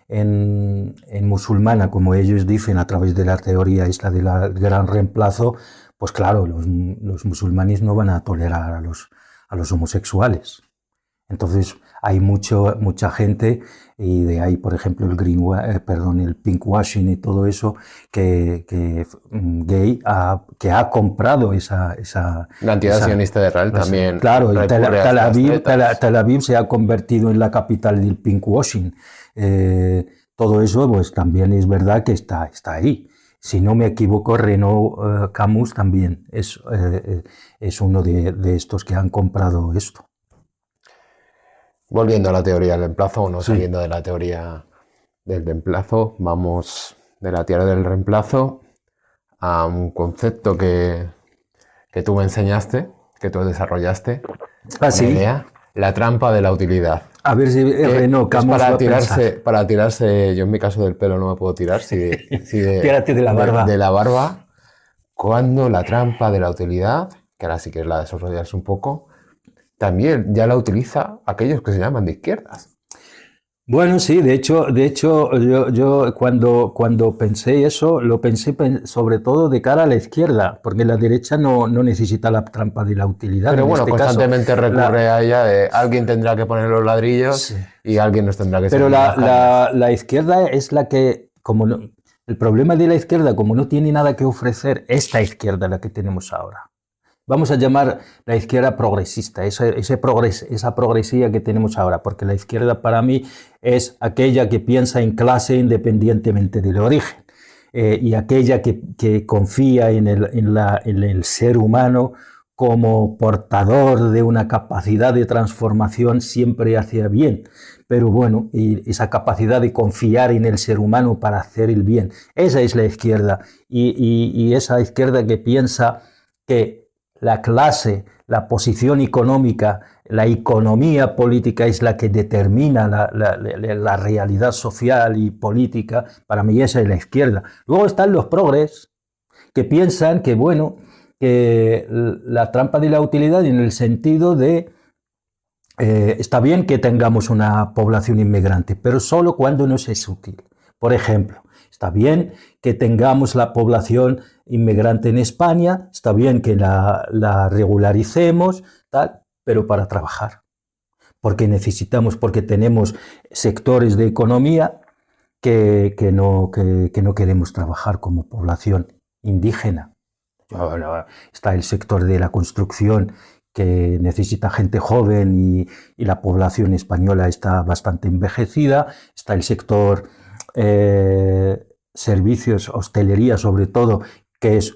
B: en musulmana, como ellos dicen, a través de la teoría esta del gran reemplazo, pues claro, los musulmanes no van a tolerar a los homosexuales. Entonces hay mucha gente, y de ahí, por ejemplo, el pinkwashing y todo eso, gay, que ha comprado esa
A: La entidad sionista de Israel también
B: claro, y
A: recurre a estas tretas.
B: Tel Aviv se ha convertido en la capital del pinkwashing. Todo eso, pues también es verdad que está ahí. Si no me equivoco, Renault Camus también es uno de estos que han comprado esto.
A: Volviendo a la teoría del reemplazo, o no
B: Sí.
A: saliendo de la teoría del reemplazo, vamos de la teoría del reemplazo a un concepto que tú me enseñaste, que tú desarrollaste, una
B: ¿Sí?
A: idea, la trampa de la utilidad.
B: A ver si Renault Camus va a pensar.
A: Para tirarse, yo en mi caso del pelo no me puedo tirar,
B: Tírate de la barba.
A: De la barba, cuando la trampa de la utilidad, que ahora sí que la desarrollas un poco, también ya la utiliza aquellos que se llaman de izquierdas.
B: Bueno, sí, de hecho yo cuando pensé eso, lo pensé sobre todo de cara a la izquierda, porque la derecha no necesita la trampa de la utilidad.
A: Pero
B: en
A: bueno,
B: este
A: constantemente
B: caso,
A: recurre a ella de alguien tendrá que poner los ladrillos
B: Sí.
A: y alguien nos tendrá que
B: Pero
A: servir las carnes.
B: la izquierda es la que, el problema de la izquierda, como no tiene nada que ofrecer, esta izquierda la que tenemos ahora. Vamos a llamar la izquierda progresista, esa progresía que tenemos ahora, porque la izquierda para mí es aquella que piensa en clase independientemente del origen, y aquella que confía en el ser humano como portador de una capacidad de transformación siempre hacia bien. Pero bueno, y esa capacidad de confiar en el ser humano para hacer el bien, esa es la izquierda, y esa izquierda que piensa que la clase, la posición económica, la economía política es la que determina la realidad social y política. Para mí esa es la izquierda. Luego están los progres, que piensan que, bueno, que la trampa de la utilidad en el sentido de está bien que tengamos una población inmigrante, pero solo cuando nos es útil. Por ejemplo, está bien que tengamos la población inmigrante en España, está bien que la regularicemos, tal, pero para trabajar. Porque tenemos sectores de economía que no queremos trabajar como población indígena. Está el sector de la construcción, que necesita gente joven y la población española está bastante envejecida. Está el sector servicios, hostelería sobre todo, que es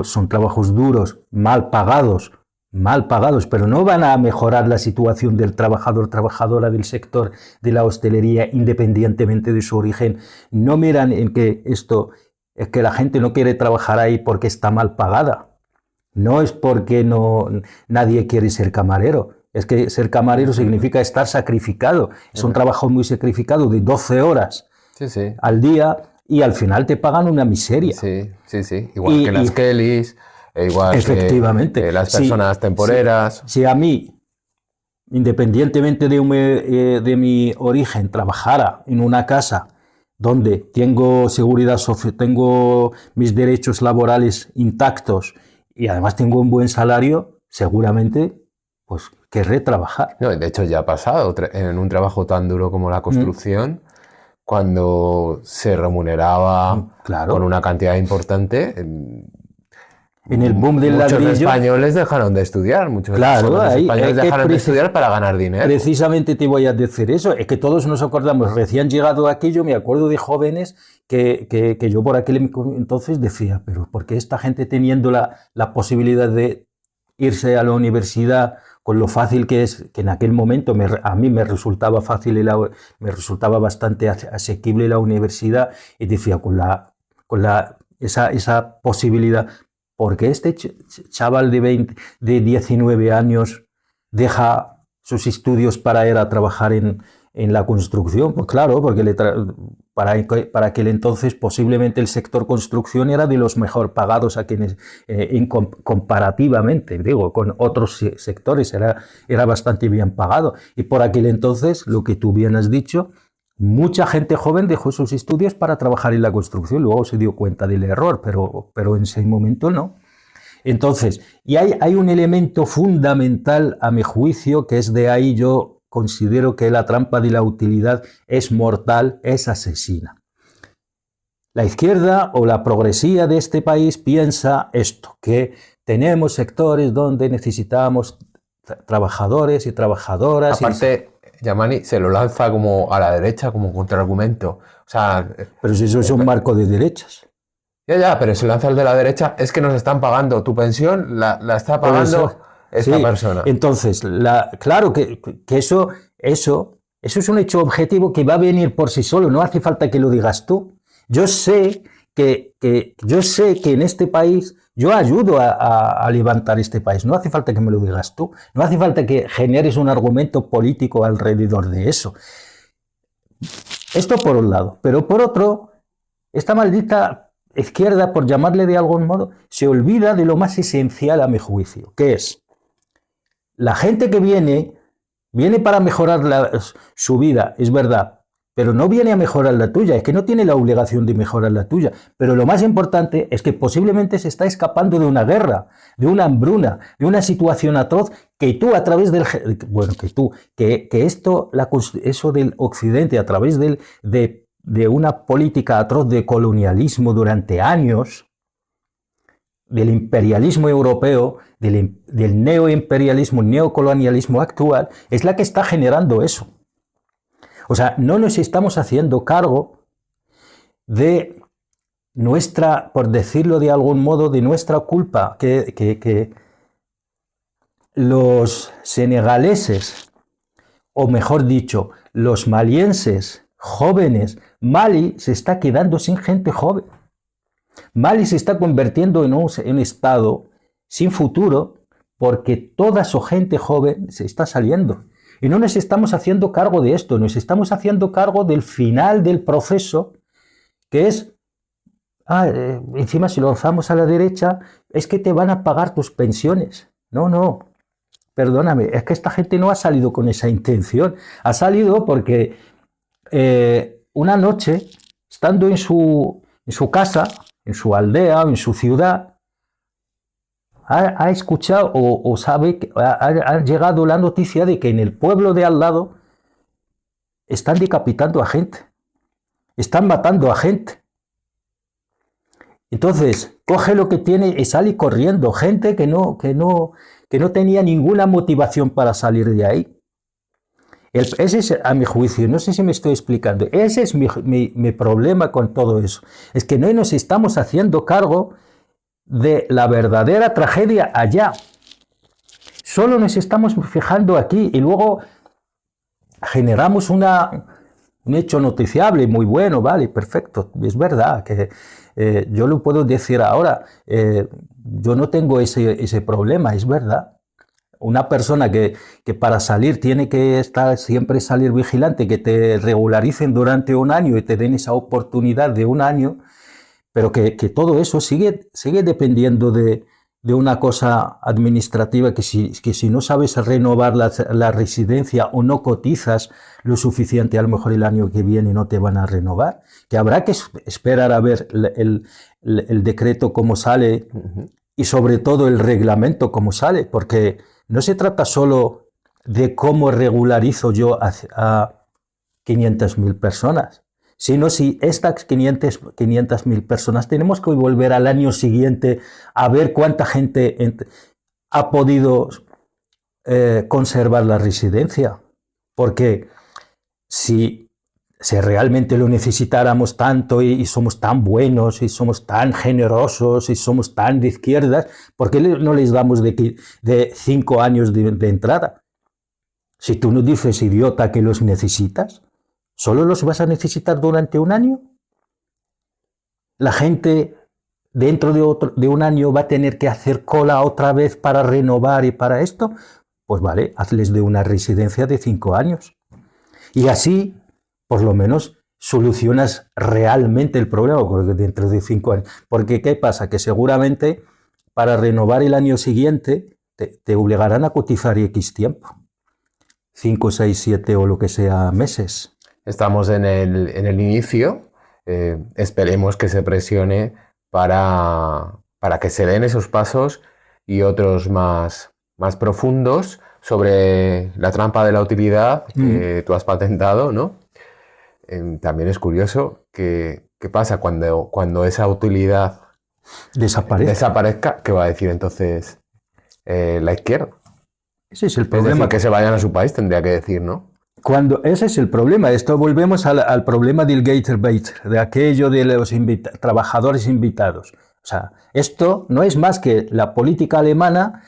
B: son trabajos duros, mal pagados, pero no van a mejorar la situación del trabajador, trabajadora del sector de la hostelería independientemente de su origen. No miran en que esto es que la gente no quiere trabajar ahí porque está mal pagada. No es porque nadie quiere ser camarero. Es que ser camarero significa estar sacrificado. Es un trabajo muy sacrificado de 12 horas al día y al final te pagan una miseria.
A: Sí. Igual que las Kellys, igual
B: efectivamente,
A: que las personas temporeras.
B: Si a mí, independientemente de mi origen, trabajara en una casa donde tengo seguridad social, tengo mis derechos laborales intactos y además tengo un buen salario, seguramente pues querré trabajar.
A: No, de hecho ya ha pasado en un trabajo tan duro como la construcción, cuando se remuneraba con una cantidad importante.
B: En el boom del ladrillo.
A: Muchos españoles dejaron de estudiar, españoles dejaron de estudiar para ganar dinero.
B: Precisamente te voy a decir eso, es que todos nos acordamos, recién llegado aquí, yo me acuerdo de jóvenes que yo por aquel entonces decía, pero ¿por qué esta gente teniendo la posibilidad de irse a la universidad con lo fácil que es, que en aquel momento a mí me resultaba fácil, me resultaba bastante asequible la universidad, y decía, esa posibilidad, porque este chaval de 19 años deja sus estudios para ir a trabajar en la construcción? Pues claro, porque para aquel entonces posiblemente el sector construcción era de los mejor pagados a quienes, comparativamente, digo, con otros sectores, era bastante bien pagado. Y por aquel entonces, lo que tú bien has dicho, mucha gente joven dejó sus estudios para trabajar en la construcción, luego se dio cuenta del error, pero en ese momento no. Entonces, y hay un elemento fundamental a mi juicio, que es de ahí yo considero que la trampa de la utilidad es mortal, es asesina. La izquierda o la progresía de este país piensa esto, que tenemos sectores donde necesitamos trabajadores y trabajadoras.
A: Aparte, Yamani se lo lanza como a la derecha, como contraargumento. O sea,
B: pero si eso es un marco de derechas.
A: Ya, pero si lanza el de la derecha, es que nos están pagando. Tu pensión la está pagando esta persona.
B: Entonces, claro que eso es un hecho objetivo que va a venir por sí solo, no hace falta que lo digas tú. Yo sé que en este país yo ayudo a levantar este país, no hace falta que me lo digas tú, no hace falta que generes un argumento político alrededor de eso. Esto por un lado, pero por otro, esta maldita izquierda, por llamarle de algún modo, se olvida de lo más esencial a mi juicio, que es la gente que viene para mejorar su vida, es verdad, pero no viene a mejorar la tuya, es que no tiene la obligación de mejorar la tuya. Pero lo más importante es que posiblemente se está escapando de una guerra, de una hambruna, de una situación atroz que tú a través del... Bueno, eso del Occidente a través de una política atroz de colonialismo durante años, del imperialismo europeo, del neoimperialismo, neocolonialismo actual, es la que está generando eso. O sea, no nos estamos haciendo cargo de nuestra, por decirlo de algún modo, de nuestra culpa, que los senegaleses, o mejor dicho, los malienses jóvenes, Mali se está quedando sin gente joven. Mali se está convirtiendo en un estado sin futuro porque toda su gente joven se está saliendo. Y no nos estamos haciendo cargo de esto, nos estamos haciendo cargo del final del proceso, que es, encima si lo lanzamos a la derecha, es que te van a pagar tus pensiones. No, perdóname, es que esta gente no ha salido con esa intención, ha salido porque una noche, estando en su casa, en su aldea o en su ciudad, ha escuchado o sabe que ha llegado la noticia de que en el pueblo de al lado están decapitando a gente, están matando a gente. Entonces, coge lo que tiene y sale corriendo, gente que no tenía ninguna motivación para salir de ahí. Ese es, a mi juicio, no sé si me estoy explicando, ese es mi problema con todo eso. Es que no nos estamos haciendo cargo de la verdadera tragedia allá. Solo nos estamos fijando aquí y luego generamos un hecho noticiable muy bueno, vale, perfecto, es verdad que yo lo puedo decir ahora, yo no tengo ese problema, es verdad. Una persona que para salir tiene que siempre salir vigilante, que te regularicen durante un año y te den esa oportunidad de un año, pero que todo eso sigue dependiendo de una cosa administrativa que si no sabes renovar la residencia o no cotizas lo suficiente, a lo mejor el año que viene no te van a renovar, que habrá que esperar a ver el decreto cómo sale y sobre todo el reglamento cómo sale, porque no se trata solo de cómo regularizo yo a 500.000 personas, sino si estas 500.000 personas tenemos que volver al año siguiente a ver cuánta gente ha podido conservar la residencia. Porque si realmente lo necesitáramos tanto y somos tan buenos y somos tan generosos y somos tan de izquierdas, ¿por qué no les damos de 5 años de entrada? Si tú no dices, idiota, que los necesitas, ¿solo los vas a necesitar durante un año? La gente dentro de un año va a tener que hacer cola otra vez para renovar y para esto. Pues vale, hazles de una residencia de 5 años. Y así, por lo menos, solucionas realmente el problema porque dentro de 5 años. Porque ¿qué pasa? Que seguramente para renovar el año siguiente te obligarán a cotizar X tiempo. 5, 6, 7 o lo que sea meses.
A: Estamos en el inicio, esperemos que se presione para que se den esos pasos y otros más profundos sobre la trampa de la utilidad que tú has patentado, ¿no? También es curioso qué pasa cuando esa utilidad desaparezca, ¿qué va a decir entonces la izquierda?
B: Ese es el problema.
A: Es decir, que se vayan a su país, tendría que decir, ¿no?
B: Ese es el problema. Esto volvemos al problema del Gaterbait, de aquello de los trabajadores invitados. O sea, esto no es más que la política alemana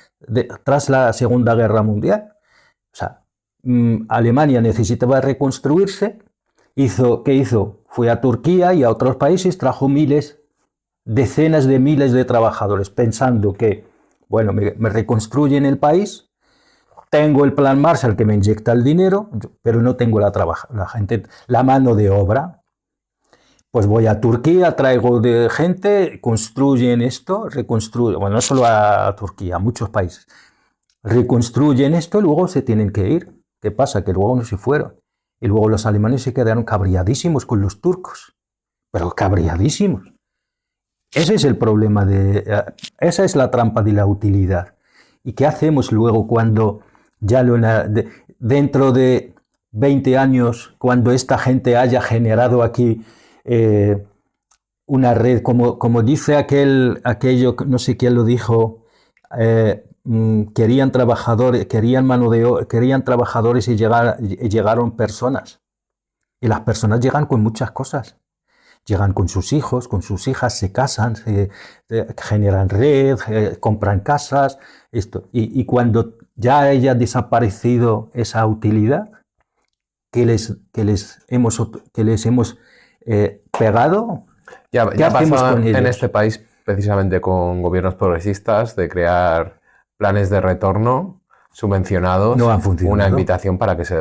B: tras la Segunda Guerra Mundial. O sea, Alemania necesitaba reconstruirse. ¿Qué hizo? Fue a Turquía y a otros países, trajo decenas de miles de trabajadores, pensando que, bueno, me reconstruyen el país. Tengo el plan Marshall que me inyecta el dinero, pero no tengo la mano de obra. Pues voy a Turquía, traigo de gente, construyen esto, reconstruyen, bueno, no solo a Turquía, a muchos países. Reconstruyen esto y luego se tienen que ir. ¿Qué pasa? Que luego no se fueron. Y luego los alemanes se quedaron cabreadísimos con los turcos. Pero cabreadísimos. Ese es el problema esa es la trampa de la utilidad. ¿Y qué hacemos luego cuando ya dentro de 20 años, cuando esta gente haya generado aquí una red, como dice aquello, no sé quién lo dijo, querían trabajadores, querían trabajadores y llegaron personas. Y las personas llegan con muchas cosas. Llegan con sus hijos, con sus hijas, se casan, generan red, compran casas, esto. Y cuando ya haya desaparecido esa utilidad que les hemos pegado,
A: ¿qué hacemos con ellos? En este país, precisamente con gobiernos progresistas, de crear planes de retorno subvencionados,
B: no han funcionado.
A: Una invitación para que se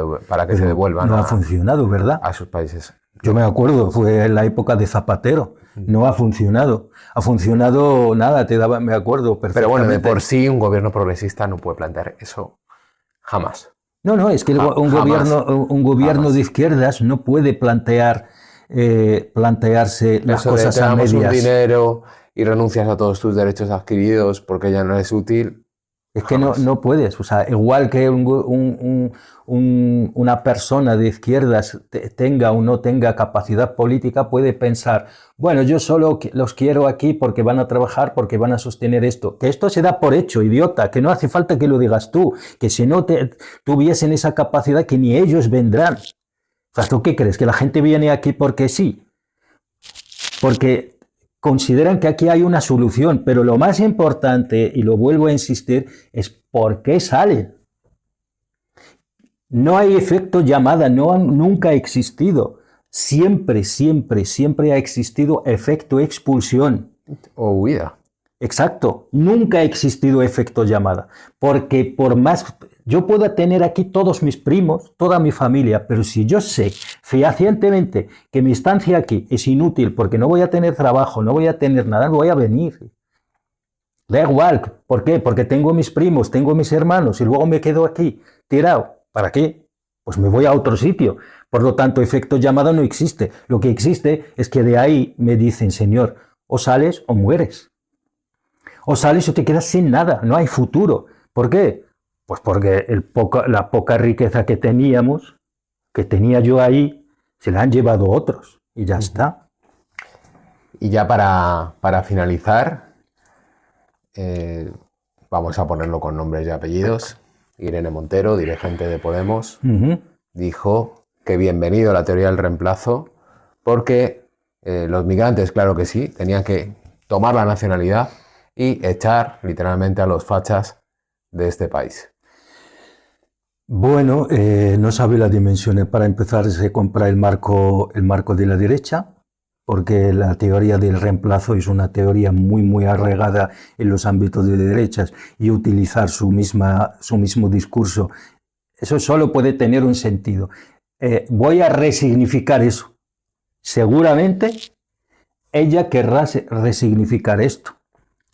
A: devuelvan
B: ha funcionado, ¿verdad?
A: A sus países.
B: Yo me acuerdo, fue en la época de Zapatero, no ha funcionado. Ha funcionado nada, me acuerdo perfectamente.
A: Pero bueno, de por sí un gobierno progresista no puede plantear eso jamás.
B: No, es que un gobierno de izquierdas no puede plantearse las cosas a medias.
A: Un dinero y renuncias a todos tus derechos adquiridos porque ya no es útil.
B: Es que no puedes, o sea, igual que una persona de izquierdas tenga o no tenga capacidad política, puede pensar, bueno, yo solo los quiero aquí porque van a trabajar, porque van a sostener esto. Que esto se da por hecho, idiota, que no hace falta que lo digas tú, que si no tuviesen esa capacidad, que ni ellos vendrán. O sea, ¿tú qué crees? ¿Que la gente viene aquí porque sí? Porque consideran que aquí hay una solución, pero lo más importante, y lo vuelvo a insistir, es por qué salen. No hay efecto llamada, nunca ha existido. Siempre ha existido efecto expulsión.
A: O huida.
B: Exacto, nunca ha existido efecto llamada. Porque por más... Yo puedo tener aquí todos mis primos, toda mi familia, pero si yo sé fehacientemente que mi estancia aquí es inútil porque no voy a tener trabajo, no voy a tener nada, no voy a venir. Da igual. ¿Por qué? Porque tengo mis primos, tengo mis hermanos y luego me quedo aquí tirado. ¿Para qué? Pues me voy a otro sitio. Por lo tanto, efecto llamada no existe. Lo que existe es que de ahí me dicen, señor, o sales o mueres. O sales o te quedas sin nada, no hay futuro. ¿Por qué? Pues porque la poca riqueza que tenía yo ahí, se la han llevado otros y ya está.
A: Y ya para finalizar, vamos a ponerlo con nombres y apellidos. Irene Montero, dirigente de Podemos, dijo que bienvenido a la teoría del reemplazo porque los migrantes, claro que sí, tenían que tomar la nacionalidad y echar literalmente a los fachas de este país.
B: Bueno, no sabe las dimensiones. Para empezar, se compra el marco de la derecha, porque la teoría del reemplazo es una teoría muy arraigada en los ámbitos de derechas y utilizar su mismo discurso, eso solo puede tener un sentido. Voy a resignificar eso. Seguramente ella querrá resignificar esto.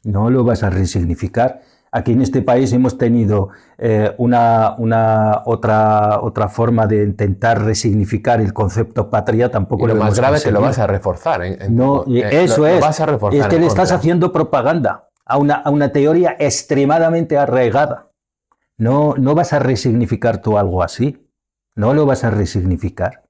B: No lo vas a resignificar. Aquí en este país hemos tenido otra forma de intentar resignificar el concepto patria, tampoco
A: y lo
B: más
A: grave
B: conseguido.
A: Es que lo vas a reforzar.
B: Eso es.
A: Vas a reforzar
B: es que le estás haciendo propaganda a una teoría extremadamente arraigada. No vas a resignificar tú algo así. No lo vas a resignificar.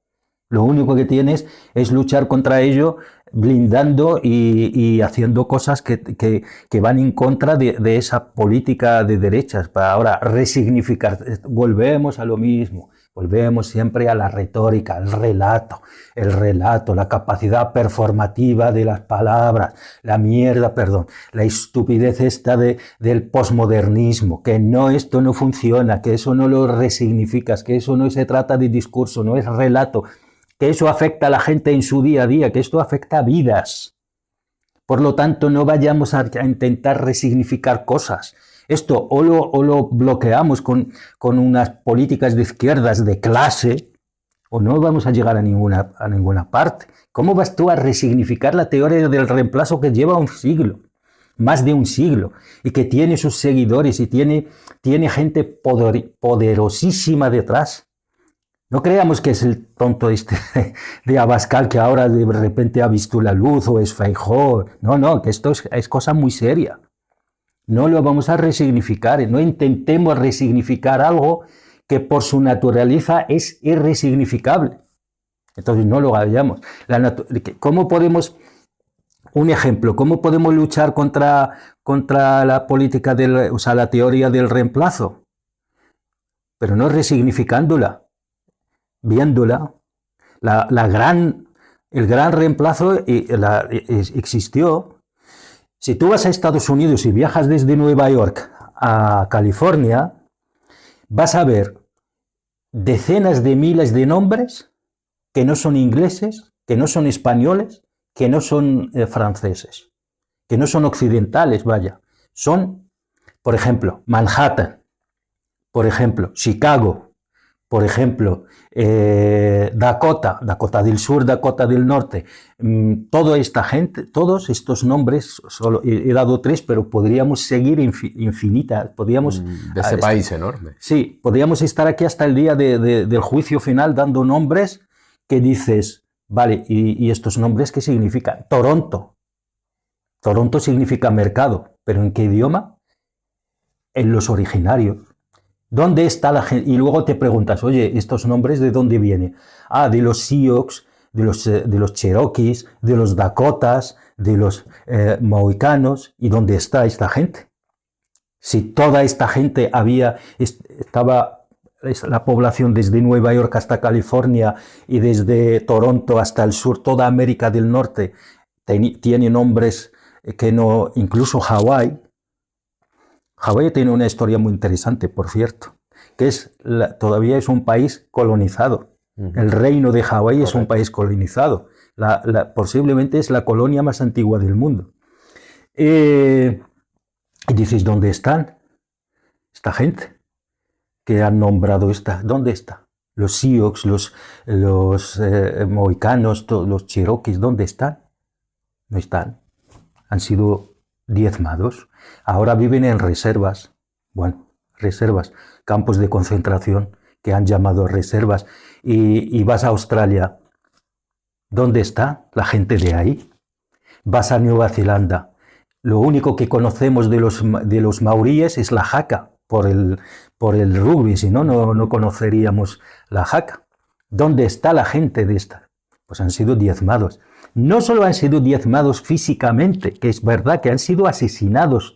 B: Lo único que tienes es luchar contra ello blindando y haciendo cosas que van en contra de esa política de derechas. Para ahora resignificar, volvemos a lo mismo, volvemos siempre a la retórica, el relato, la capacidad performativa de las palabras, la estupidez esta del posmodernismo, que no, esto no funciona, que eso no lo resignificas, que eso no se trata de discurso, no es relato, que eso afecta a la gente en su día a día, que esto afecta a vidas. Por lo tanto, no vayamos a intentar resignificar cosas. Esto o lo bloqueamos con unas políticas de izquierdas de clase, o no vamos a llegar a ninguna parte. ¿Cómo vas tú a resignificar la teoría del reemplazo que lleva un siglo? Más de un siglo, y que tiene sus seguidores y tiene gente poderosísima detrás. No creamos que es el tonto este de Abascal que ahora de repente ha visto la luz o es Feijóo. No, que esto es cosa muy seria. No lo vamos a resignificar, no intentemos resignificar algo que por su naturaleza es irresignificable. Entonces no lo hagamos. ¿Cómo podemos, un ejemplo, cómo podemos luchar contra la política, la teoría del reemplazo? Pero no resignificándola. Viéndola, el gran reemplazo existió. Si tú vas a Estados Unidos y viajas desde Nueva York a California, vas a ver decenas de miles de nombres que no son ingleses, que no son españoles, que no son franceses, que no son occidentales, vaya. Son, por ejemplo, Manhattan, por ejemplo, Chicago, por ejemplo, Dakota del Sur, Dakota del Norte, toda esta gente, todos estos nombres, solo he dado 3, pero podríamos seguir infinitas.
A: De ese país enorme.
B: Sí, podríamos estar aquí hasta el día del juicio final dando nombres que dices, vale, ¿y estos nombres qué significan? Toronto. Toronto significa mercado, ¿pero en qué idioma? En los originarios. ¿Dónde está la gente? Y luego te preguntas, oye, ¿estos nombres de dónde vienen? Ah, de los Sioux, de los Cherokees, de los Dakotas, de los Mohicanos. ¿Y dónde está esta gente? Si toda esta gente estaba la población desde Nueva York hasta California y desde Toronto hasta el sur, toda América del Norte, tiene nombres que no, incluso Hawái. Hawái tiene una historia muy interesante, por cierto, que todavía es un país colonizado. El reino de Hawái es un país colonizado. Posiblemente es la colonia más antigua del mundo. Y dices, ¿dónde están esta gente que han nombrado esta? ¿Dónde está? Los Sioux, los Mohicanos, los Cherokees, ¿dónde están? No están. Han sido diezmados. Ahora viven en reservas. Bueno, reservas, campos de concentración que han llamado reservas. Y vas a Australia. ¿Dónde está la gente de ahí? Vas a Nueva Zelanda. Lo único que conocemos de los maoríes es la haka, por el rugby, si no, no conoceríamos la haka. ¿Dónde está la gente de esta? Pues han sido diezmados. No solo han sido diezmados físicamente, que es verdad que han sido asesinados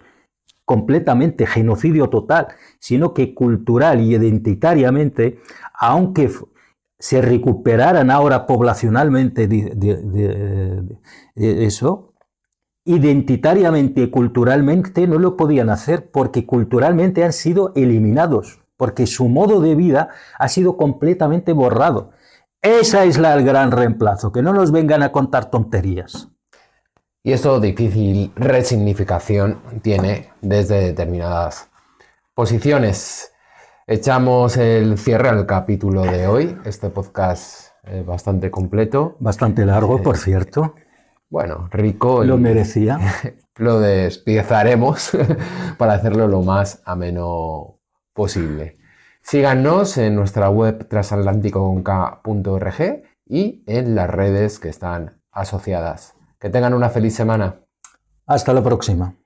B: completamente, genocidio total, sino que cultural y identitariamente, aunque se recuperaran ahora poblacionalmente eso, identitariamente y culturalmente no lo podían hacer porque culturalmente han sido eliminados, porque su modo de vida ha sido completamente borrado. Esa es el gran reemplazo, que no nos vengan a contar tonterías.
A: Y esto difícil resignificación tiene desde determinadas posiciones. Echamos el cierre al capítulo de hoy, este podcast bastante completo.
B: Bastante largo, por cierto.
A: Bueno, rico.
B: Lo merecía.
A: Lo despiezaremos para hacerlo lo más ameno posible. Síganos en nuestra web transatlántico.org y en las redes que están asociadas. Que tengan una feliz semana.
B: Hasta la próxima.